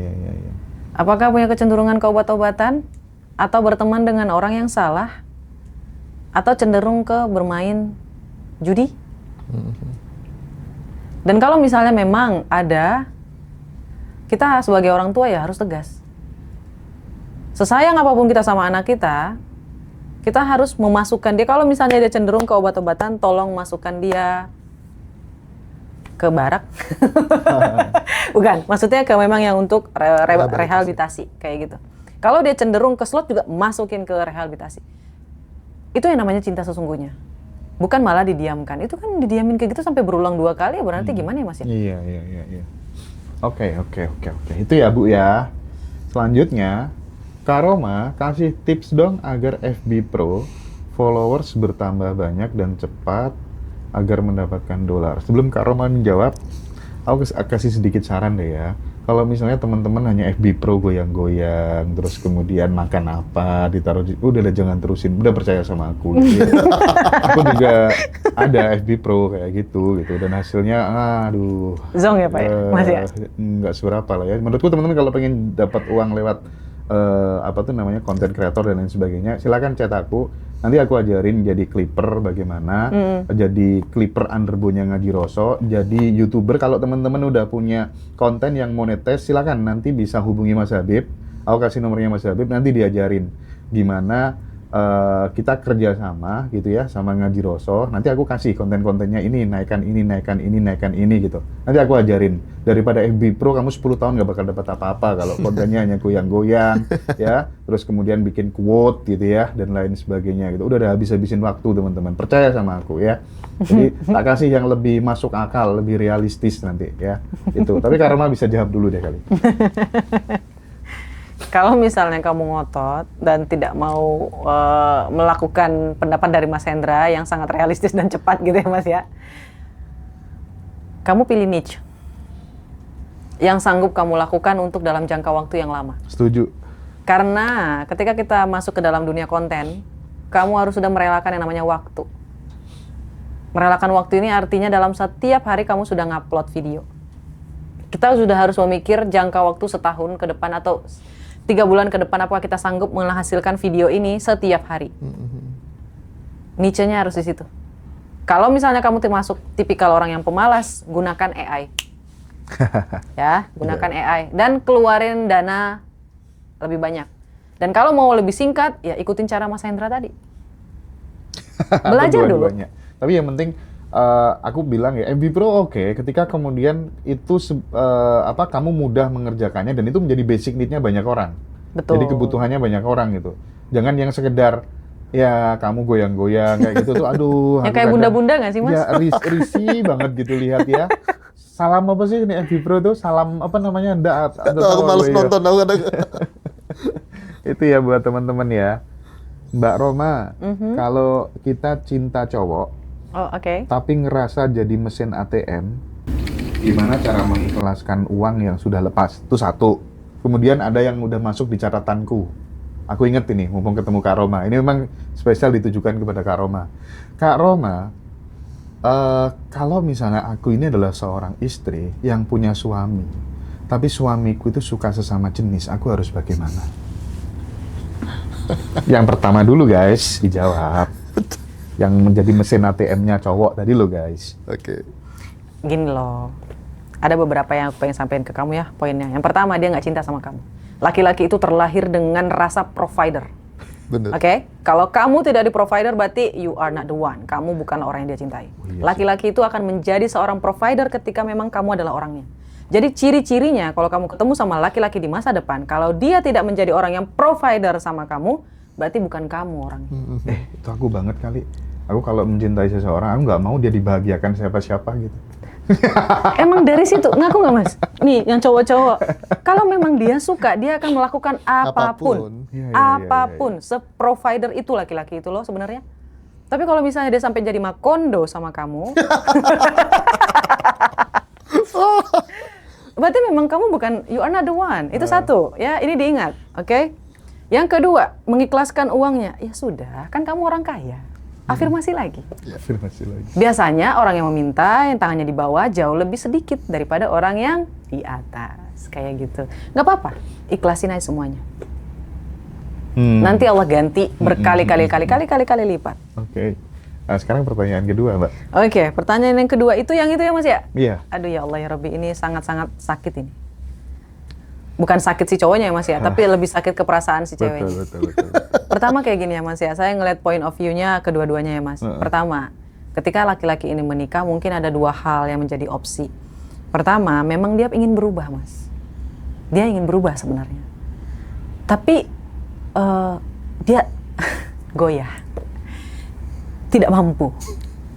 Apakah punya kecenderungan ke obat-obatan? Atau berteman dengan orang yang salah? Atau cenderung ke bermain judi? Dan kalau misalnya memang ada, kita sebagai orang tua ya harus tegas. Sesayang apapun kita sama anak kita harus memasukkan dia. Kalau misalnya dia cenderung ke obat-obatan, tolong masukkan dia ke barak. Bukan, maksudnya ke memang yang untuk rehabilitasi kayak gitu. Kalau dia cenderung ke slot juga masukin ke rehabilitasi. Itu yang namanya cinta sesungguhnya. Bukan malah didiamkan. Itu kan didiamin kayak gitu sampai berulang 2 kali, ya berarti gimana ya Mas ya? Iya. Oke. Itu ya Bu ya. Selanjutnya, Kak Roma kasih tips dong agar FB Pro followers bertambah banyak dan cepat agar mendapatkan dolar. Sebelum Kak Roma menjawab, aku kasih sedikit saran deh ya. Kalau misalnya teman-teman hanya FB Pro goyang-goyang, terus kemudian makan apa, ditaruh di, udah jangan terusin, udah percaya sama aku. Gitu ya. Aku juga ada FB Pro kayak gitu, dan hasilnya, aduh. Zong ya Pak ya, Mas ya? Nggak seberapa lah ya. Menurutku teman-teman kalau pengen dapat uang lewat konten kreator dan lain sebagainya, silakan chat aku. Nanti aku ajarin jadi clipper bagaimana, jadi clipper underbone-nya Ngaji Roso, jadi YouTuber. Kalau teman-teman udah punya konten yang monetis, silakan nanti bisa hubungi Mas Habib. Aku kasih nomornya Mas Habib, nanti diajarin gimana kita kerja sama gitu ya, sama Ngaji Roso. Nanti aku kasih konten-kontennya ini, naikkan ini gitu. Nanti aku ajarin. Daripada FB Pro kamu 10 tahun nggak bakal dapat apa-apa kalau kontennya hanya goyang-goyang ya, terus kemudian bikin quote gitu ya, dan lain sebagainya gitu. Udah habis-habisin waktu teman-teman. Percaya sama aku ya. Jadi tak kasih yang lebih masuk akal, lebih realistis nanti ya. Itu. Tapi Kak Roma bisa jawab dulu deh kali. Kalau misalnya kamu ngotot dan tidak mau melakukan pendapat dari Mas Hendra yang sangat realistis dan cepat gitu ya Mas ya, kamu pilih niche yang sanggup kamu lakukan untuk dalam jangka waktu yang lama. Setuju. Karena ketika kita masuk ke dalam dunia konten, kamu harus sudah merelakan yang namanya waktu. Merelakan waktu ini artinya dalam setiap hari kamu sudah ngupload video. Kita sudah harus memikir jangka waktu setahun ke depan atau 3 bulan ke depan apakah kita sanggup menghasilkan video ini setiap hari. Niche-nya harus di situ. Kalau misalnya kamu termasuk tipikal orang yang pemalas, gunakan AI. Ya, gunakan AI dan keluarin dana lebih banyak. Dan kalau mau lebih singkat, ya ikutin cara Mas Hendra tadi. Belajar dulu. Tapi yang penting aku bilang ya MV Pro oke, ketika kemudian itu kamu mudah mengerjakannya dan itu menjadi basic need-nya banyak orang. Betul. Jadi kebutuhannya banyak orang gitu. Jangan yang sekedar ya kamu goyang-goyang kayak gitu tuh aduh. Yang kayak bunda-bunda nggak sih Mas? Ya risih banget gitu lihat ya. Salam apa sih ini MV Pro tuh? Salam apa namanya? Aku males nonton aku kadang. Itu ya buat teman-teman ya. Mbak Roma, kalau kita cinta cowok, tapi ngerasa jadi mesin ATM, gimana cara mengikhlaskan uang yang sudah lepas? Itu satu. Kemudian ada yang udah masuk di catatanku. Aku inget ini, mumpung ketemu Kak Roma. Ini memang spesial ditujukan kepada Kak Roma. Kak Roma, kalau misalnya aku ini adalah seorang istri yang punya suami, tapi suamiku itu suka sesama jenis, aku harus bagaimana? Yang pertama dulu guys, dijawab. Yang menjadi mesin ATM-nya cowok tadi lo guys. Oke. Gini loh, ada beberapa yang aku pengen sampaikan ke kamu ya poinnya. Yang pertama, dia nggak cinta sama kamu. Laki-laki itu terlahir dengan rasa provider. Bener. Oke? Kalau kamu tidak di provider berarti you are not the one. Kamu bukan orang yang dia cintai. Laki-laki itu akan menjadi seorang provider ketika memang kamu adalah orangnya. Jadi ciri-cirinya kalau kamu ketemu sama laki-laki di masa depan, kalau dia tidak menjadi orang yang provider sama kamu, berarti bukan kamu orangnya. Itu aku banget kali. Aku kalau mencintai seseorang, aku nggak mau dia dibahagiakan siapa-siapa gitu. Emang dari situ, ngaku nggak Mas? Nih, yang cowok-cowok, kalau memang dia suka, dia akan melakukan apapun. Apapun. Se-provider itu laki-laki itu loh sebenarnya. Tapi kalau misalnya dia sampai jadi makondo sama kamu, berarti memang kamu bukan, you are not the one. Itu satu, ya ini diingat, oke? Yang kedua, mengikhlaskan uangnya. Ya sudah, kan kamu orang kaya. Afirmasi lagi. Afirmasi lagi. Biasanya orang yang meminta, yang tangannya di bawah jauh lebih sedikit daripada orang yang di atas. Kayak gitu. Nggak apa-apa, ikhlasin aja semuanya. Nanti Allah ganti berkali-kali lipat. Oke. Nah, sekarang pertanyaan kedua, Mbak. Oke, pertanyaan yang kedua itu yang itu ya Mas ya? Iya. Aduh ya Allah ya Rabbi, ini sangat-sangat sakit ini. Bukan sakit si cowoknya ya Mas ya, tapi lebih sakit ke perasaan si ceweknya. Betul. Pertama kayak gini ya Mas ya, saya ngeliat point of view-nya kedua-duanya ya Mas. Pertama, ketika laki-laki ini menikah mungkin ada 2 hal yang menjadi opsi. Pertama, memang dia ingin berubah Mas. Dia ingin berubah sebenarnya. Tapi dia goyah. Tidak mampu.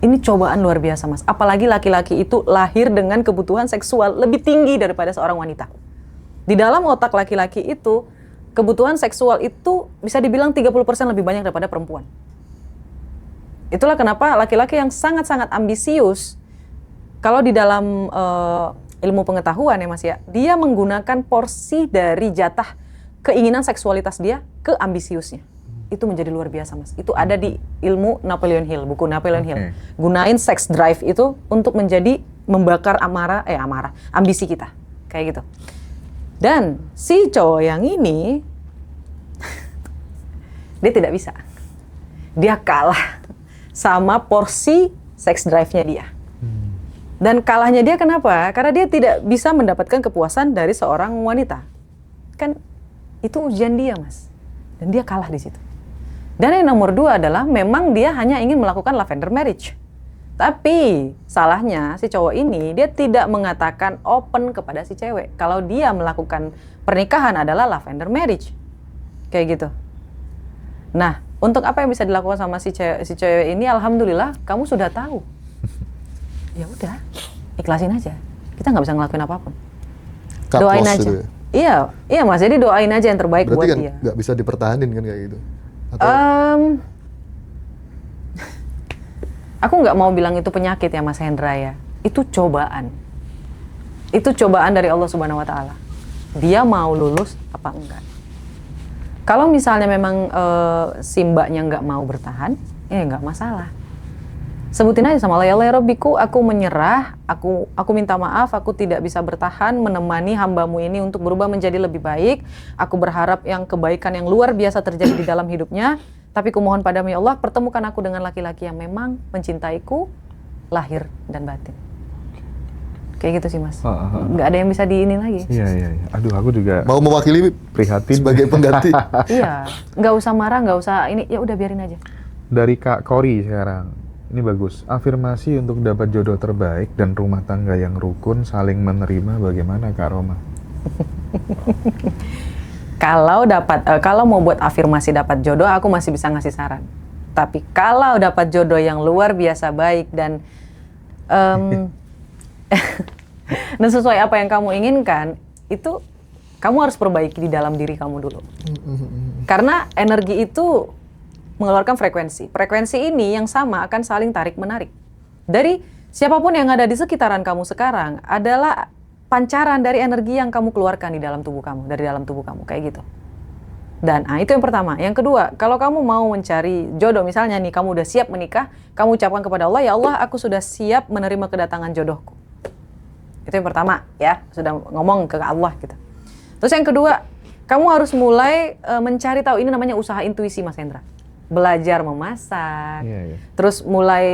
Ini cobaan luar biasa Mas. Apalagi laki-laki itu lahir dengan kebutuhan seksual lebih tinggi daripada seorang wanita. Di dalam otak laki-laki itu, kebutuhan seksual itu bisa dibilang 30% lebih banyak daripada perempuan. Itulah kenapa laki-laki yang sangat-sangat ambisius, kalau di dalam ilmu pengetahuan ya Mas ya, dia menggunakan porsi dari jatah keinginan seksualitas dia ke ambisiusnya. Itu menjadi luar biasa Mas. Itu ada di ilmu Napoleon Hill, buku Napoleon Hill. Gunain sex drive itu untuk menjadi membakar ambisi kita. Kayak gitu. Dan si cowok yang ini dia tidak bisa. Dia kalah sama porsi sex drive-nya dia. Dan kalahnya dia kenapa? Karena dia tidak bisa mendapatkan kepuasan dari seorang wanita. Kan itu ujian dia Mas. Dan dia kalah di situ. Dan yang nomor 2 adalah memang dia hanya ingin melakukan lavender marriage. Tapi salahnya si cowok ini dia tidak mengatakan open kepada si cewek kalau dia melakukan pernikahan adalah lavender marriage. Kayak gitu. Nah, untuk apa yang bisa dilakukan sama si cewek ini, alhamdulillah kamu sudah tahu. Ya udah, ikhlasin aja. Kita nggak bisa ngelakuin apapun. Doain aja. Gitu ya? Iya Mas. Jadi doain aja yang terbaik buat kan dia. Nggak bisa dipertahanin kan kayak gitu? Atau... Aku nggak mau bilang itu penyakit ya Mas Hendra ya. Itu cobaan. Itu cobaan dari Allah Subhanahu Wa Taala. Dia mau lulus apa enggak? Kalau misalnya memang si mbaknya nggak mau bertahan, ya nggak masalah. Sebutin aja sama Allah, ya Allah ya Rabbiku, aku menyerah, aku minta maaf, aku tidak bisa bertahan menemani hambamu ini untuk berubah menjadi lebih baik. Aku berharap yang kebaikan yang luar biasa terjadi di dalam hidupnya. Tapi kumohon padamu ya Allah, pertemukan aku dengan laki-laki yang memang mencintaiku, lahir dan batin. Kayak gitu sih Mas. Nggak ada yang bisa diinin lagi. Iya. Aduh, aku juga Mau mewakili prihatin sebagai pengganti. Iya, nggak usah marah, nggak usah ini, ya udah biarin aja. Dari Kak Kori sekarang. Ini bagus. Afirmasi untuk dapat jodoh terbaik dan rumah tangga yang rukun, saling menerima, bagaimana Kak Roma? Kalau mau buat afirmasi dapat jodoh, aku masih bisa ngasih saran. Tapi kalau dapat jodoh yang luar biasa baik dan dan sesuai apa yang kamu inginkan, itu kamu harus perbaiki di dalam diri kamu dulu. Karena energi itu mengeluarkan frekuensi. Frekuensi ini yang sama akan saling tarik-menarik. Dari siapapun yang ada di sekitaran kamu sekarang adalah pancaran dari energi yang kamu keluarkan di dalam tubuh kamu, dari dalam tubuh kamu, kayak gitu. Dan itu yang pertama. Yang kedua, kalau kamu mau mencari jodoh, misalnya nih, kamu udah siap menikah, kamu ucapkan kepada Allah, ya Allah, aku sudah siap menerima kedatangan jodohku. Itu yang pertama, ya, sudah ngomong ke Allah gitu. Terus yang kedua, kamu harus mulai mencari tahu, ini namanya usaha intuisi Mas Hendra. Belajar memasak, terus mulai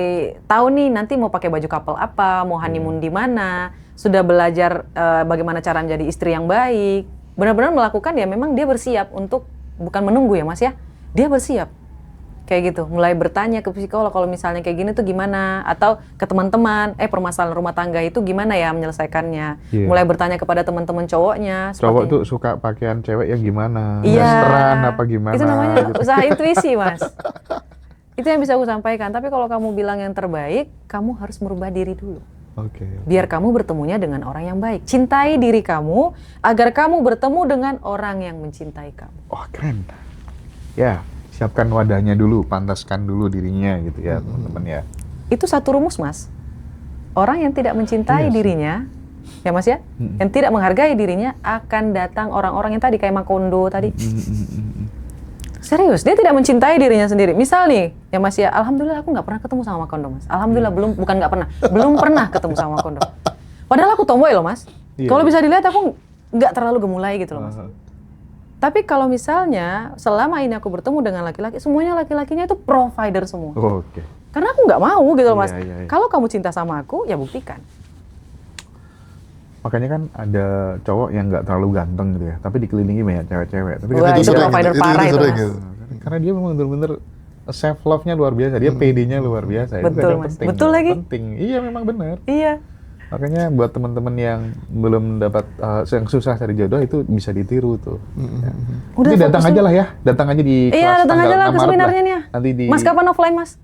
tahu nih nanti mau pakai baju couple apa, mau honeymoon di mana, sudah belajar bagaimana cara menjadi istri yang baik, benar-benar melakukan ya memang dia bersiap untuk, bukan menunggu ya Mas ya, dia bersiap. Kayak gitu, mulai bertanya ke psikolog kalau misalnya kayak gini tuh gimana, atau ke teman-teman, permasalahan rumah tangga itu gimana ya menyelesaikannya. Mulai bertanya kepada teman-teman cowoknya. Cowok tuh suka pakaian cewek yang gimana, iya, western apa gimana. Itu namanya gitu. usaha intuisi Mas. Itu yang bisa aku sampaikan, tapi kalau kamu bilang yang terbaik, kamu harus merubah diri dulu. Oke. Biar kamu bertemunya dengan orang yang baik. Cintai diri kamu, agar kamu bertemu dengan orang yang mencintai kamu. Oh keren. Ya. Siapkan wadahnya dulu, pantaskan dulu dirinya gitu ya teman-teman ya. Itu satu rumus Mas. Orang yang tidak mencintai dirinya, ya Mas ya, yang tidak menghargai dirinya, akan datang orang-orang yang tadi kayak Makondo tadi. Serius, dia tidak mencintai dirinya sendiri. Misal nih, ya Mas ya, alhamdulillah aku nggak pernah ketemu sama Makondo Mas. Alhamdulillah belum pernah ketemu sama Makondo. Padahal aku tomboy loh Mas. Kalau bisa dilihat aku nggak terlalu gemulai gitu loh Mas. Tapi kalau misalnya selama ini aku bertemu dengan laki-laki, semuanya laki-lakinya itu provider semua. Oke. Karena aku nggak mau gitu loh Mas. Iya. Kalau kamu cinta sama aku, ya buktikan. Makanya kan ada cowok yang nggak terlalu ganteng gitu ya, tapi dikelilingi banyak cewek-cewek. Tapi wah, itu provider parah itu Mas. Karena dia memang benar-benar self love-nya luar biasa, dia PD-nya luar biasa. Betul itu Mas. penting. Betul lagi. Penting. Iya memang benar. Iya. Makanya buat teman-teman yang belum dapat yang susah cari jodoh itu bisa ditiru tuh. Ya. Udah, nanti datang aja lah ya, datang aja di kelas. Iya, datang aja lah ke seminarnya nih ya. Nanti di Mas kapan offline Mas?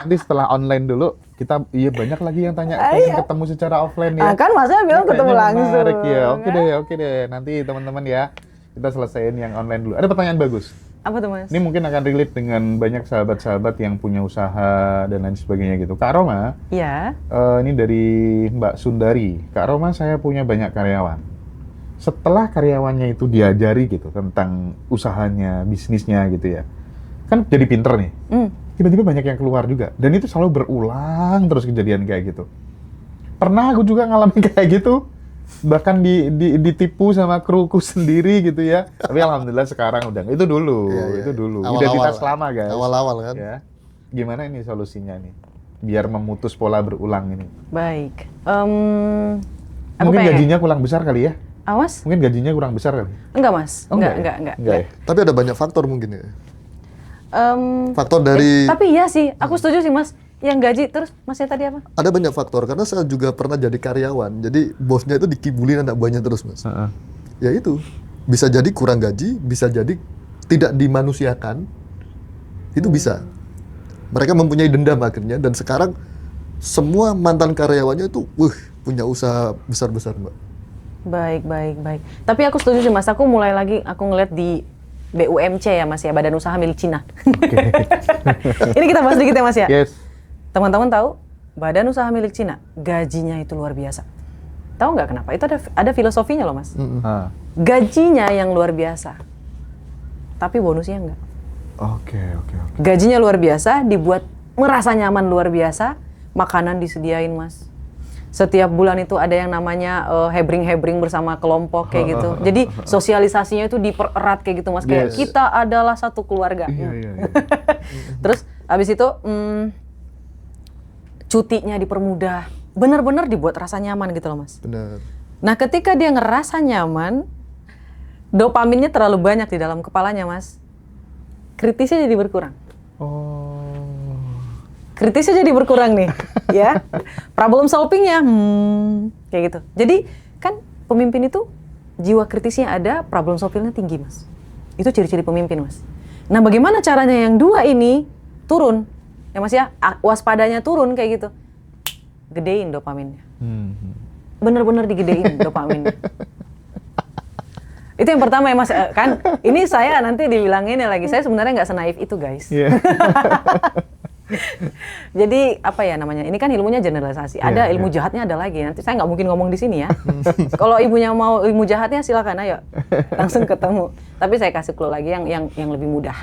Nanti setelah online dulu kita banyak lagi yang tanya pengen ketemu secara offline ya. Kan Masnya bilang ketemu langsung. Menarik ya. Oke deh. Nanti teman-teman ya kita selesaiin yang online dulu. Ada pertanyaan bagus. Apa tuh Mas? Ini mungkin akan relate dengan banyak sahabat-sahabat yang punya usaha dan lain sebagainya gitu. Kak Roma, Iya. Ini dari Mbak Sundari. Kak Roma, saya punya banyak karyawan. Setelah karyawannya itu diajari gitu tentang usahanya, bisnisnya gitu ya, kan jadi pinter nih. Tiba-tiba banyak yang keluar juga. Dan itu selalu berulang terus kejadian kayak gitu. Pernah aku juga ngalamin kayak gitu. Bahkan ditipu sama kruku sendiri gitu ya. Tapi alhamdulillah sekarang udah. Itu dulu. Identitas lama guys. Awal-awal kan. Ya. Gimana ini solusinya nih? Biar memutus pola berulang ini. Baik. Mungkin gajinya kurang besar kali ya? Awas? Mungkin gajinya kurang besar kali? Enggak Mas. Enggak. Ya? Tapi ada banyak faktor mungkin ya. Faktor Eh, dari. tapi iya sih, aku setuju sih Mas. Yang gaji terus Masnya tadi apa? Ada banyak faktor karena saya juga pernah jadi karyawan. Jadi bosnya itu dikibulin anak buahnya terus Mas. Ya itu bisa jadi kurang gaji, bisa jadi tidak dimanusiakan. Itu bisa. Mereka mempunyai dendam akhirnya dan sekarang semua mantan karyawannya itu punya usaha besar-besar Mbak. Baik. Tapi aku setuju sih Mas. Aku mulai lagi aku ngeliat di BUMC ya Mas ya, Badan Usaha Milik Cina. Ini kita bahas dikit ya Mas ya. Yes. Teman-teman tahu, Badan Usaha Milik Cina, gajinya itu luar biasa. Tahu nggak kenapa? Itu ada filosofinya loh Mas. Gajinya yang luar biasa, tapi bonusnya enggak. Oke. Gajinya luar biasa, dibuat merasa nyaman luar biasa, makanan disediain Mas. Setiap bulan itu ada yang namanya hebring-hebring bersama kelompok kayak gitu. Jadi sosialisasinya itu dipererat kayak gitu Mas. Kayak kita adalah satu keluarga. Iya. Terus habis itu cutinya dipermudah. Benar-benar dibuat rasa nyaman gitu loh Mas. Benar. Nah ketika dia ngerasa nyaman, dopaminnya terlalu banyak di dalam kepalanya Mas. Kritisnya jadi berkurang. Kritisnya jadi berkurang nih, ya. Problem solvingnya, kayak gitu. Jadi kan pemimpin itu jiwa kritisnya ada, problem solvingnya tinggi Mas. Itu ciri-ciri pemimpin Mas. Nah bagaimana caranya yang dua ini turun, ya Mas ya, waspadanya turun kayak gitu. Gedein dopaminnya. Bener-bener digedein dopaminnya. Itu yang pertama ya Mas, kan ini saya nanti dibilanginnya lagi, saya sebenarnya nggak senaif itu guys. Yeah. Jadi apa ya namanya, ini kan ilmunya generalisasi, ada ilmu jahatnya ada lagi, nanti saya nggak mungkin ngomong di sini ya. Kalau ibunya mau ilmu jahatnya silakan ayo, langsung ketemu. Tapi saya kasih clue lagi yang lebih mudah.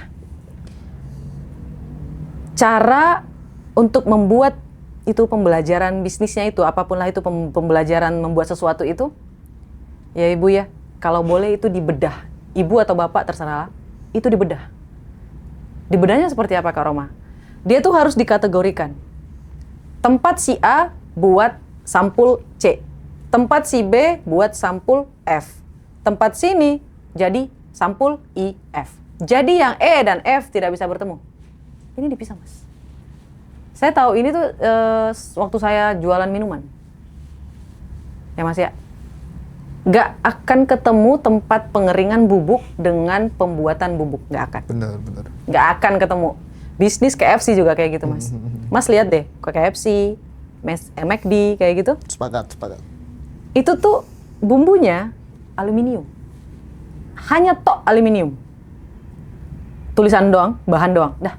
Cara untuk membuat itu pembelajaran bisnisnya itu, apapun lah itu pembelajaran membuat sesuatu itu, ya Ibu ya, kalau boleh itu dibedah. Ibu atau Bapak terserah, itu dibedah. Dibedahnya seperti apa Kak Roma? Dia tuh harus dikategorikan. Tempat si A buat sampul C. Tempat si B buat sampul F. Tempat sini jadi sampul I, F. Jadi yang E dan F tidak bisa bertemu. Ini dipisah Mas. Saya tahu ini tuh waktu saya jualan minuman. Ya Mas ya. Nggak akan ketemu tempat pengeringan bubuk dengan pembuatan bubuk. Nggak akan. Benar. Nggak akan ketemu. Bisnis KFC juga kayak gitu Mas. Mas lihat deh, ke KFC, McD kayak gitu. Sepakat. Itu tuh bumbunya aluminium. Hanya tok aluminium. Tulisan doang, bahan doang. Dah.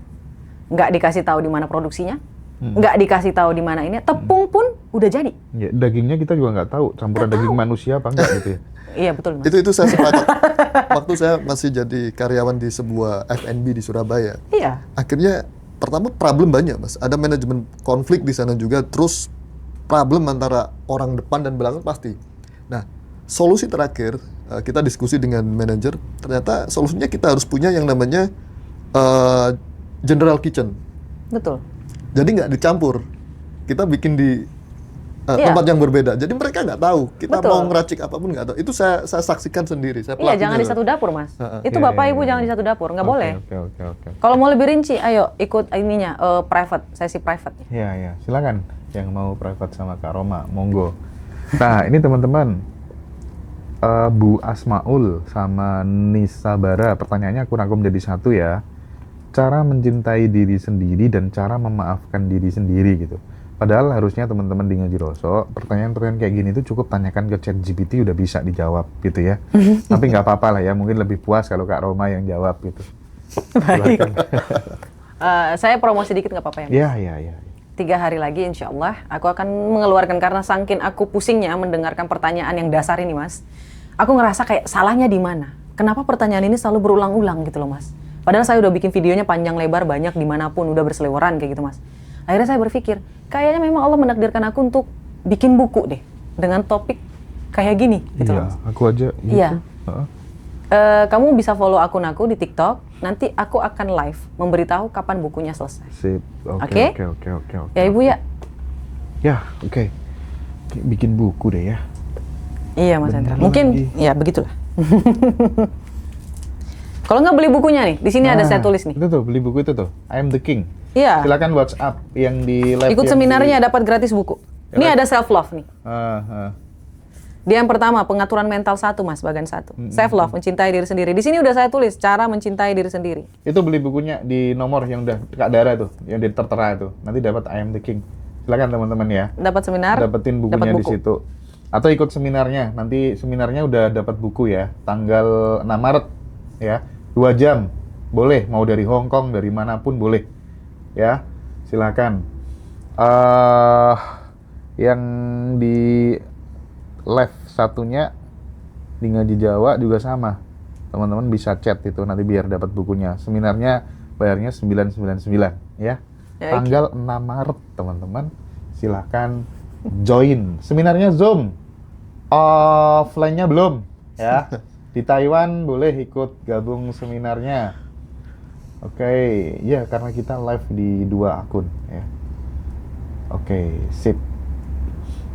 Nggak dikasih tahu di mana produksinya. Nggak dikasih tahu di mana ini. Tepung pun udah jadi. Ya, dagingnya kita juga nggak tahu campuran daging manusia apa enggak gitu ya. Iya betul Mas. Itu saya sepakat. Waktu saya masih jadi karyawan di sebuah F&B di Surabaya. Iya. Akhirnya pertama problem banyak Mas. Ada manajemen konflik di sana juga. Terus problem antara orang depan dan belakang pasti. Nah, solusi terakhir kita diskusi dengan manajer. Ternyata solusinya kita harus punya yang namanya general kitchen. Betul. Jadi nggak dicampur. Kita bikin di tempat yang berbeda. Jadi mereka nggak tahu. Kita mau ngeracik apapun nggak tahu. Itu saya saksikan sendiri. Iya, jangan di satu dapur Mas. Itu Bapak Ibu jangan di satu dapur, nggak boleh. Oke. Kalau mau lebih rinci, ayo ikut ininya private, sesi private. Iya. Silakan yang mau private sama Kak Roma, monggo. Nah, ini teman-teman, Bu Asmaul sama Nisa Bara, pertanyaannya aku rangkum jadi satu ya. Cara mencintai diri sendiri dan cara memaafkan diri sendiri gitu. Padahal harusnya teman-teman di Ngaji Roso, pertanyaan-pertanyaan kayak gini tuh cukup tanyakan ke ChatGPT udah bisa dijawab gitu ya. Tapi nggak apa-apa lah ya, mungkin lebih puas kalau Kak Roma yang jawab gitu. Baik. Saya promosi dikit nggak apa-apa ya? Iya. 3 hari lagi insya Allah aku akan mengeluarkan, karena saking aku pusingnya mendengarkan pertanyaan yang dasar ini Mas. Aku ngerasa kayak salahnya di mana? Kenapa pertanyaan ini selalu berulang-ulang gitu loh Mas? Padahal saya udah bikin videonya panjang lebar banyak dimanapun, udah berseliweran kayak gitu Mas. Akhirnya saya berpikir, kayaknya memang Allah menakdirkan aku untuk bikin buku deh dengan topik kayak gini gitu Iya, Mas. aku aja gitu. Iya. Kamu bisa follow akun aku di TikTok, nanti aku akan live memberitahu kapan bukunya selesai. Sip. Oke. Oke. Ya Ibu ya? Ya, oke. Bikin buku deh ya. Iya Mas Hendra. Bener Mungkin lagi. ya begitulah. Kalau nggak beli bukunya nih, di sini ada saya tulis nih. Itu tuh, beli buku itu tuh. I am the King. Iya. Silakan WhatsApp yang di live. Ikut yang seminarnya dapat gratis buku. Ini ada self love nih. Dia yang pertama, pengaturan mental 1 Mas, bagian 1. Self love, mencintai diri sendiri. Di sini udah saya tulis cara mencintai diri sendiri. Itu beli bukunya di nomor yang udah Kak Dara tuh, yang di tertera itu. Nanti dapat I am the King. Silakan teman-teman ya. Dapat seminar, dapetin bukunya dapat di situ. Atau ikut seminarnya. Nanti seminarnya udah dapat buku ya. Tanggal 6 Maret ya. 2 jam. Boleh, mau dari Hong Kong, dari manapun boleh. Ya, silakan. Yang di live satunya di Ngaji Jawa juga sama. Teman-teman bisa chat itu nanti biar dapat bukunya. Seminarnya bayarnya 999 ya. Ya, tanggal 6 Maret, teman-teman. Silahkan join. Seminarnya Zoom. Offline-nya belum, ya. Di Taiwan boleh ikut gabung seminarnya. Oke, ya karena kita live di 2 akun, ya. Oke, sip.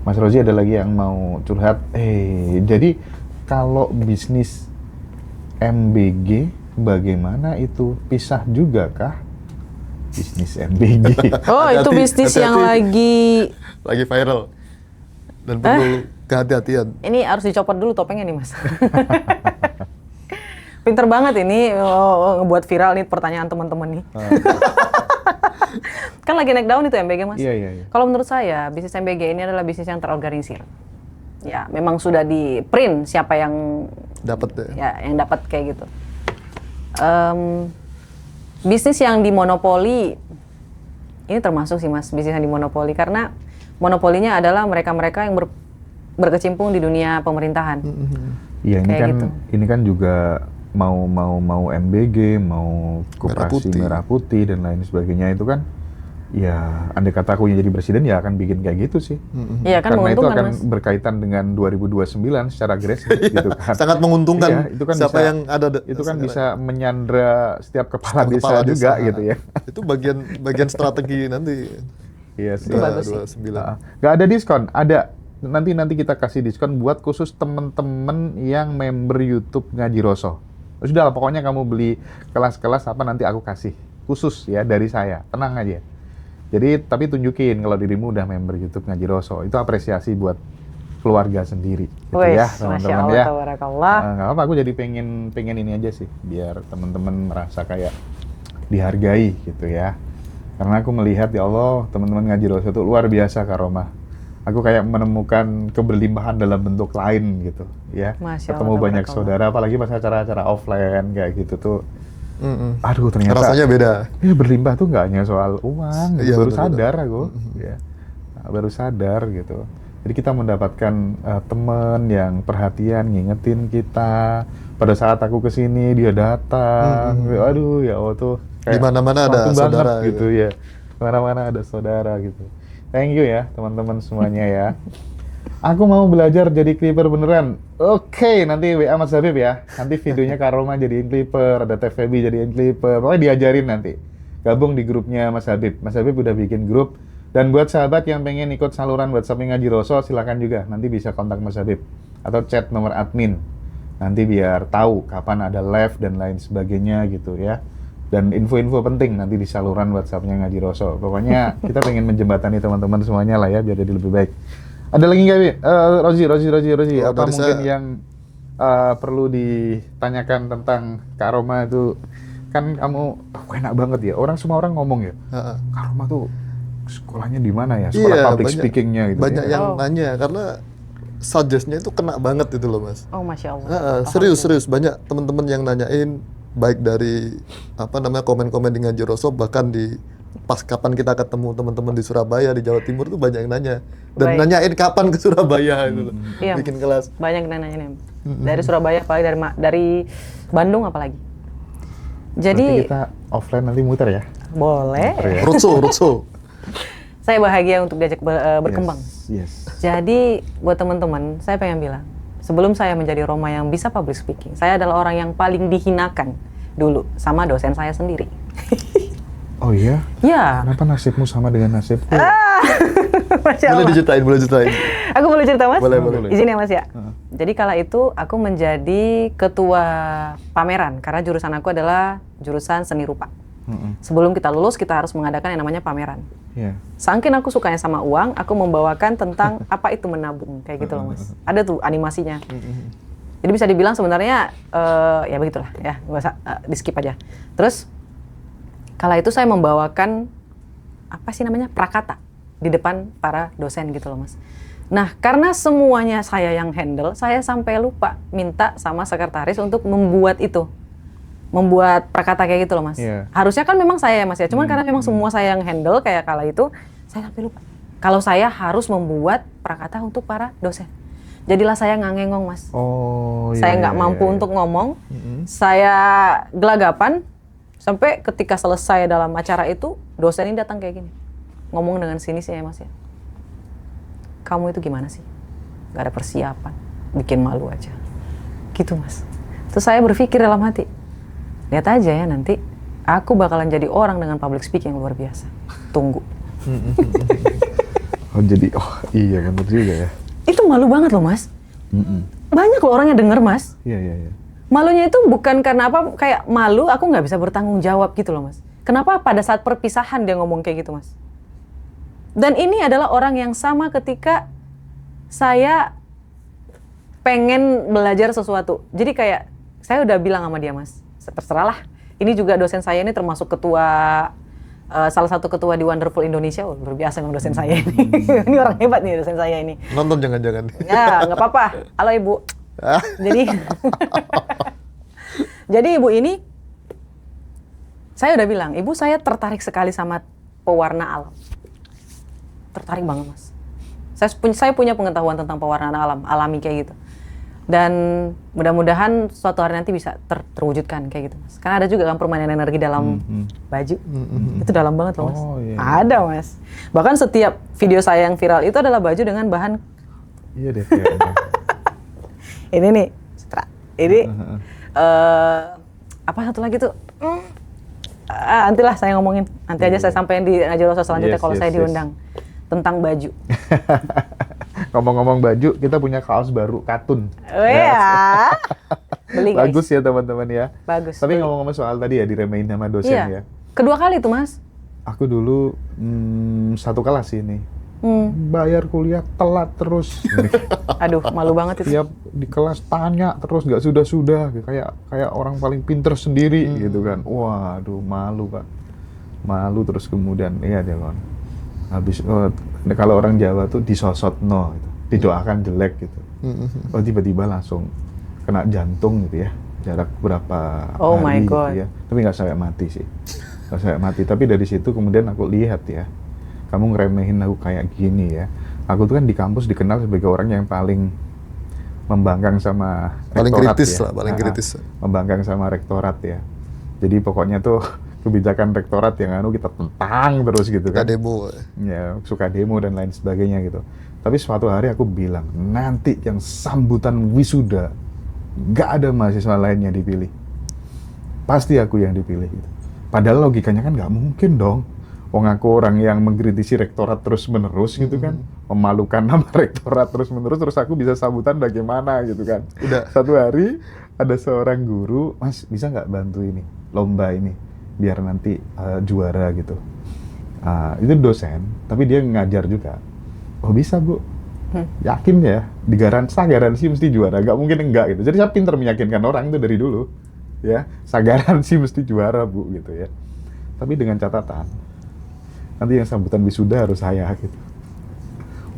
Mas Rozi ada lagi yang mau curhat. Jadi kalau bisnis MBG bagaimana itu? Pisah juga kah? Bisnis MBG. Oh, itu Hati-hati, bisnis yang hati-hati. lagi Lagi viral dan perlu kehati-hatian. ini harus dicopot dulu topengnya nih, Mas. Pinter banget ini ngebuat viral nih pertanyaan teman-teman nih. Kan lagi naik daun itu MBG, Mas. Iya. Kalau menurut saya, bisnis MBG ini adalah bisnis yang terorganisir. Ya, memang sudah di print siapa yang Dapat ya yang dapat kayak gitu. Bisnis yang dimonopoli ini termasuk sih, Mas, bisnis yang dimonopoli karena monopolinya adalah mereka-mereka yang berkecimpung di dunia pemerintahan. Iya, Kayak ini kan juga mau MBG, mau Koperasi Merah Putih dan lain sebagainya itu kan, ya andai kata aku jadi presiden ya akan bikin kayak gitu sih. Iya kan, karena itu menguntungkan, akan Mas. berkaitan dengan 2029 secara agresif gitu kan. Sangat menguntungkan. Iya, itu kan siapa bisa, yang ada itu kan bisa menyandra setiap kepala desa juga gitu ya. Itu bagian strategi nanti. Iya sih. Itu bagus sih. 29. Nggak ada diskon, ada. Nanti kita kasih diskon buat khusus temen-temen yang member YouTube Ngaji Roso. Sudah lah, pokoknya kamu beli kelas-kelas apa nanti aku kasih. Khusus ya dari saya, tenang aja. Jadi, tapi tunjukin kalau dirimu udah member YouTube Ngaji Roso. Itu apresiasi buat keluarga sendiri. Gitu ya, teman-teman ya. Tabarakallah. Nggak apa, aku jadi pengen ini aja sih. Biar teman-teman merasa kayak dihargai gitu ya. Karena aku melihat, ya Allah, teman-teman Ngaji Roso itu luar biasa karomah. Aku kayak menemukan keberlimpahan dalam bentuk lain gitu ya. Masya Ketemu Allah, banyak tabarakallah. saudara, apalagi pas acara-acara offline kayak gitu tuh. Aduh, ternyata Rasanya beda. ya berlimpah tuh nggak hanya soal uang, Iya, baru benar-benar. sadar aku, ya. Nah, baru sadar gitu. Jadi kita mendapatkan teman yang perhatian, ngingetin kita. Pada saat aku kesini dia datang, aduh ya Allah tuh. Di mana-mana ada langsung banget saudara gitu ya. Mana-mana ada saudara gitu. Thank you ya teman-teman semuanya ya. Aku mau belajar jadi clipper beneran. Oke, nanti WA Mas Habib ya. Nanti videonya Kak Roma jadiin clipper, ada TVB jadiin clipper. Pokoknya diajarin nanti. Gabung di grupnya Mas Habib. Mas Habib udah bikin grup. Dan buat sahabat yang pengen ikut saluran WhatsApp Ngaji Roso, silakan juga. Nanti bisa kontak Mas Habib. Atau chat nomor admin. Nanti biar tahu kapan ada live dan lain sebagainya gitu ya. Dan info-info penting nanti di saluran WhatsApp-nya Ngaji Roso. Pokoknya kita pengen menjembatani teman-teman semuanya lah ya, biar jadi lebih baik. Ada lagi nggak, Bi? Rozi, Oh, apa dari mungkin saya. yang perlu ditanyakan tentang Kak Roma itu? Kan kamu enak banget ya, semua orang ngomong ya, Ha-ha. Kak Roma tuh sekolahnya di mana ya? Sekolah public speaking-nya gitu banyak ya? yang nanya karena suggest-nya itu kena banget itu loh, Mas. Oh, Masya Allah. Serius banyak teman-teman yang nanyain, baik dari komen-komen di Ngaji Roso, bahkan di pas kapan kita ketemu teman-teman di Surabaya, di Jawa Timur tuh banyak yang nanya dan Baik. nanyain kapan ke Surabaya itu loh. Iya. Bikin kelas. Banyak yang nanya nih. Dari Surabaya, apalagi dari Bandung apalagi. Berarti Jadi kita offline nanti muter ya? boleh. Muter ya? Roadshow. Saya bahagia untuk diajak berkembang. Yes. Jadi buat teman-teman, saya pengen bilang, sebelum saya menjadi Roma yang bisa public speaking, saya adalah orang yang paling dihinakan dulu sama dosen saya sendiri. Oh iya? Ya, Kenapa nasibmu sama dengan nasibku? Masya Boleh Allah. diceritain. Aku boleh cerita, Mas? Boleh. Izin ya, Mas ya. Jadi kala itu aku menjadi ketua pameran karena jurusan aku adalah jurusan seni rupa. Sebelum kita lulus, kita harus mengadakan yang namanya pameran. Iya. Saking aku sukanya sama uang, aku membawakan tentang apa itu menabung, kayak gitu loh, Mas. Ada tuh animasinya. Jadi bisa dibilang sebenarnya ya begitulah ya, nggak usah di skip aja. Terus kala itu saya membawakan apa sih namanya prakata di depan para dosen gitu loh, Mas. Nah, karena semuanya saya yang handle, saya sampai lupa minta sama sekretaris untuk membuat itu. Membuat prakata kayak gitu loh, Mas. Iya. Harusnya kan memang saya ya, Mas ya. Cuman karena memang semua saya yang handle kayak kala itu, saya sampai lupa. Kalau saya harus membuat prakata untuk para dosen. Jadilah saya ngangengong, Mas. Oh iya. Saya nggak iya, mampu iya. untuk ngomong. Saya gelagapan. Sampai ketika selesai dalam acara itu, dosen ini datang kayak gini. Ngomong dengan sinisnya ya Mas ya. Kamu itu gimana sih? Gak ada persiapan, bikin malu aja. Gitu Mas. Terus saya berpikir dalam hati, lihat aja ya nanti, aku bakalan jadi orang dengan public speaking yang luar biasa. Tunggu. Oh jadi, iya bener juga ya. Itu malu banget loh Mas. Banyak loh orang yang denger Mas. Iya. Malunya itu bukan karena apa, kayak malu aku nggak bisa bertanggung jawab gitu loh Mas. Kenapa pada saat perpisahan dia ngomong kayak gitu Mas? Dan ini adalah orang yang sama ketika saya pengen belajar sesuatu. Jadi kayak saya udah bilang sama dia Mas, terserahlah. Ini juga dosen saya ini termasuk ketua, salah satu ketua di Wonderful Indonesia. Oh, luar biasa memang dosen saya ini. Ini orang hebat nih dosen saya ini. Nonton jangan-jangan. Ya, nggak apa-apa. Halo Ibu. Jadi Ibu ini, saya udah bilang, Ibu saya tertarik sekali sama pewarna alam. Tertarik banget Mas. Saya punya pengetahuan tentang pewarnaan alam, alami kayak gitu. Dan mudah-mudahan suatu hari nanti bisa terwujudkan kayak gitu Mas. Karena ada juga kan permainan energi dalam baju. Itu dalam banget loh Mas. Oh, iya. Ada Mas. Bahkan setiap video saya yang viral itu adalah baju dengan bahan. Iya deh kayaknya. Ini nih, ini apa satu lagi tuh? Nantilah saya ngomongin. Nanti aja saya sampaikan di Najwa selanjutnya kalau saya diundang tentang baju. Ngomong-ngomong baju, kita punya kaos baru katun. Oh ya. Beli guys. Bagus ya teman-teman ya. Bagus. Tapi ngomong-ngomong soal tadi ya diremehin sama dosen ya. Kedua kali tuh Mas. Aku dulu satu kelas ini. Bayar kuliah telat terus. Aduh, malu banget itu. Tiap di kelas tanya terus nggak sudah kayak orang paling pinter sendiri gitu kan. Waduh, malu Pak. Malu terus kemudian iya deh Lon. Habis kalau orang Jawa tuh disosotno gitu. Didoakan jelek gitu. Oh tiba-tiba langsung kena jantung gitu ya. Jarak berapa hari gitu ya. Tapi nggak sampai mati sih. Nggak sampai mati. Tapi dari situ kemudian aku lihat ya. Kamu ngeremehin aku kayak gini ya. Aku tuh kan di kampus dikenal sebagai orang yang paling membangkang sama paling rektorat kritis ya. lah, paling kritis. Membangkang sama rektorat ya. Jadi pokoknya tuh kebijakan rektorat yang kita tentang terus gitu kan. Suka demo. Ya, suka demo dan lain sebagainya gitu. Tapi suatu hari aku bilang, nanti yang sambutan wisuda nggak ada mahasiswa lain yang dipilih. Pasti aku yang dipilih gitu. Padahal logikanya kan nggak mungkin dong. Wong aku orang yang mengkritisi rektorat terus-menerus gitu kan, memalukan nama rektorat terus-menerus, terus aku bisa sambutan bagaimana gitu kan. Udah. Satu hari ada seorang guru, Mas bisa nggak bantu ini, lomba ini, biar nanti juara gitu. Itu dosen, tapi dia ngajar juga. Oh bisa Bu, yakin ya, garansi mesti juara, nggak mungkin enggak gitu. Jadi saya pinter meyakinkan orang itu dari dulu, ya, garansi mesti juara Bu gitu ya. Tapi dengan catatan, nanti yang sambutan wisuda harus saya gitu.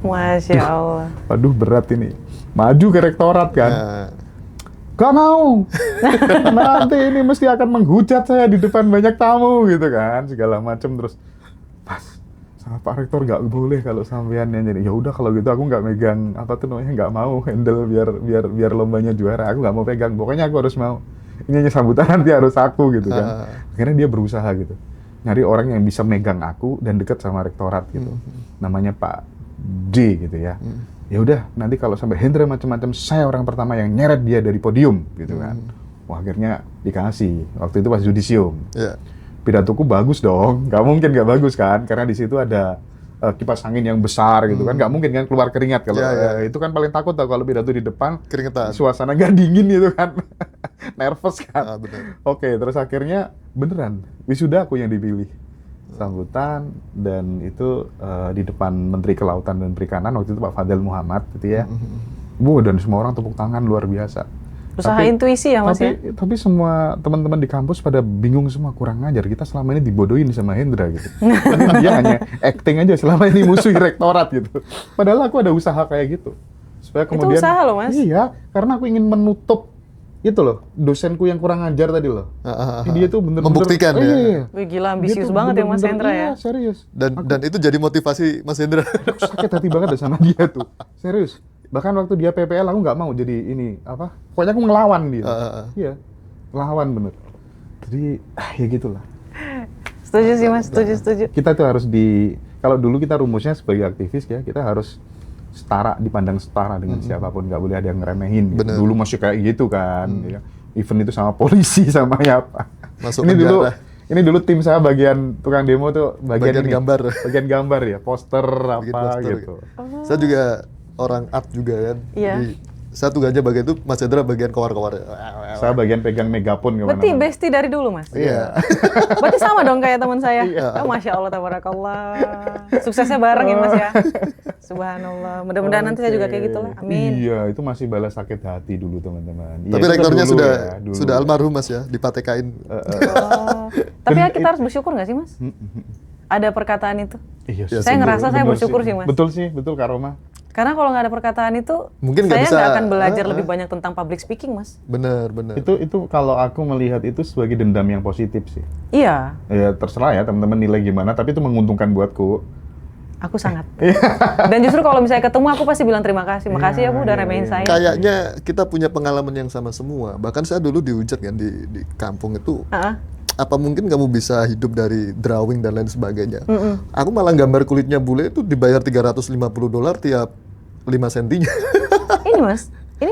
Masya Allah. Waduh berat ini. Maju ke rektorat kan. Gak mau. Nanti ini mesti akan menghujat saya di depan banyak tamu gitu kan. Segala macam terus. Pas. Sama Pak Rektor gak boleh kalau sampean yang jadi. Ya udah kalau gitu aku gak megang apa tuh namanya, gak mau handle biar lombanya juara. Aku gak mau pegang. Pokoknya aku harus mau. Ini hanya sambutan nanti harus aku gitu kan. Akhirnya dia berusaha gitu. Nyari orang yang bisa megang aku dan deket sama rektorat gitu. Namanya Pak D gitu ya. Ya udah nanti kalau sampai Hendra macam-macam saya orang pertama yang nyeret dia dari podium gitu kan. Wah akhirnya dikasih. Waktu itu pas yudisium. Pidatoku bagus dong. Gak mungkin gak bagus kan karena di situ ada kipas angin yang besar gitu kan. Gak mungkin kan keluar keringat kalau itu kan paling takut tau kalau pidato di depan keringetan. Suasana gak dingin gitu kan. Nervous kan. Oke, terus akhirnya beneran wisuda aku yang dipilih sambutan dan itu di depan Menteri Kelautan dan Perikanan waktu itu Pak Fadel Muhammad gitu ya. Dan semua orang tepuk tangan luar biasa. Usaha intuisi ya Mas ya? Tapi semua teman-teman di kampus pada bingung semua, kurang ngajar. Kita selama ini dibodohin sama Hendra gitu. Dia hanya acting aja selama ini musuhi rektorat gitu. Padahal aku ada usaha kayak gitu. Supaya kemudian, itu usaha loh Mas? Iya, karena aku ingin menutup itu loh, dosenku yang kurang ngajar tadi loh. Dia tuh bener-bener membuktikan ya. Iya. Wih gila ambisius banget ya Mas Hendra ya. Serius. Dan itu jadi motivasi Mas Hendra. Aku sakit hati banget sama dia tuh. Serius. Bahkan waktu dia PPL aku nggak mau jadi ini apa? Pokoknya aku ngelawan dia. Iya. Ngelawan bener. Jadi ya gitulah. Setuju sih Mas, setuju. Kita tuh harus kalau dulu kita rumusnya sebagai aktivis ya, kita harus setara, dipandang setara dengan siapapun, nggak boleh ada yang ngeremehin. Gitu. Bener. Dulu masih kayak gitu kan, ya. Even itu sama polisi sama apa. Masuk ini dulu, penjara. ini dulu tim saya bagian tukang demo tuh Bagian ini, gambar. bagian gambar ya, poster Bikin apa poster gitu. Saya juga orang art juga kan. Iya. Jadi, saya tugasnya bagian itu, Mas Hendra bagian kowar-kowar. Saya bagian pegang megapun kemana-mana. Berarti bestie dari dulu Mas? Iya. Berarti sama dong kayak teman saya. Iya. Oh, Masya Allah, tabarakallah. Suksesnya bareng ya Mas ya. Subhanallah. Mudah-mudahan nanti saya juga kayak gitulah. Amin. Iya, itu masih balas sakit hati dulu teman-teman. Iya, Tapi itu kan rektornya dulu sudah ya, dulu. sudah almarhum Mas ya, dipatekain. Oh. Tapi ya kita harus bersyukur nggak sih Mas? Ada perkataan itu. Iya, Ya, Saya ngerasa saya bener bersyukur sih Mas. Betul Kak Roma. Karena kalau nggak ada perkataan itu, Mungkin nggak saya bisa, nggak akan belajar lebih banyak tentang public speaking Mas. Bener. Itu kalau aku melihat itu sebagai dendam yang positif sih. Iya, Ya terserah ya teman-teman nilai gimana, tapi itu menguntungkan buatku. aku sangat. Dan justru kalau misalnya ketemu aku pasti bilang terima kasih. Makasih ya Bu udah remehin saya. Kayaknya kita punya pengalaman yang sama semua. Bahkan saya dulu diujat kan di kampung itu. Heeh. Apa mungkin kamu bisa hidup dari drawing dan lain sebagainya? Aku malah gambar kulitnya bule itu dibayar $350 tiap 5 sentinya. Ini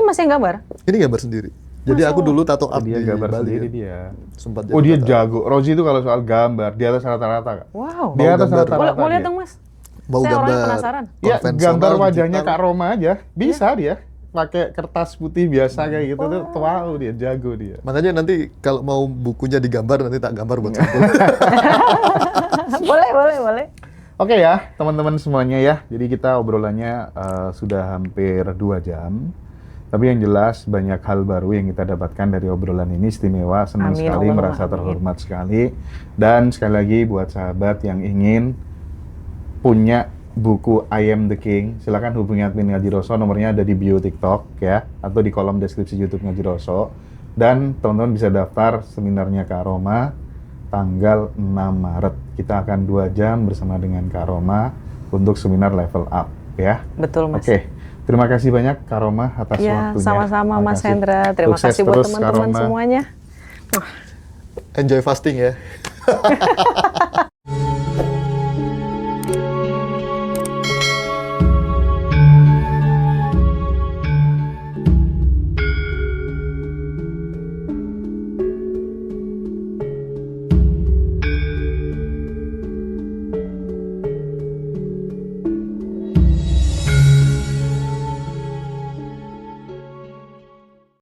Mas yang gambar? Ini gambar sendiri. Jadi aku dulu tato art Dia di gambar Bali. sendiri Kan. dia. Sempat Oh jadi dia tato. jago. Rozi itu kalau soal gambar di atas rata-rata Kak. Wow. Di atas gambar. rata-rata. Mau lihat dia. dong Mas? Mau Saya orangnya gambar penasaran. Ya, konvensional, gambar wajahnya digital. Kak Roma aja. Bisa dia. Pakai kertas putih biasa kayak gitu tuh. Wow, dia jago dia. Makanya nanti kalau mau bukunya digambar nanti tak gambar buat sampul. boleh. Oke ya, teman-teman semuanya ya. Jadi kita obrolannya sudah hampir 2 jam. Tapi yang jelas banyak hal baru yang kita dapatkan dari obrolan ini, istimewa, senang Amin, sekali, Allah, merasa amin. terhormat sekali. Dan sekali lagi buat sahabat yang ingin punya buku I Am The King, silakan hubungi admin Ngaji Roso, nomornya ada di bio TikTok ya, atau di kolom deskripsi YouTube Ngaji Roso. Dan teman-teman bisa daftar seminarnya Kak Roma tanggal 6 Maret. Kita akan 2 jam bersama dengan Kak Roma untuk seminar level up ya. Betul Mas. Oke, terima kasih banyak Kak Roma atas Ya, waktunya. sama-sama Mas Makasih. Hendra. Terima Sukses kasih buat terus, Kak teman-teman Roma. semuanya. Enjoy fasting ya.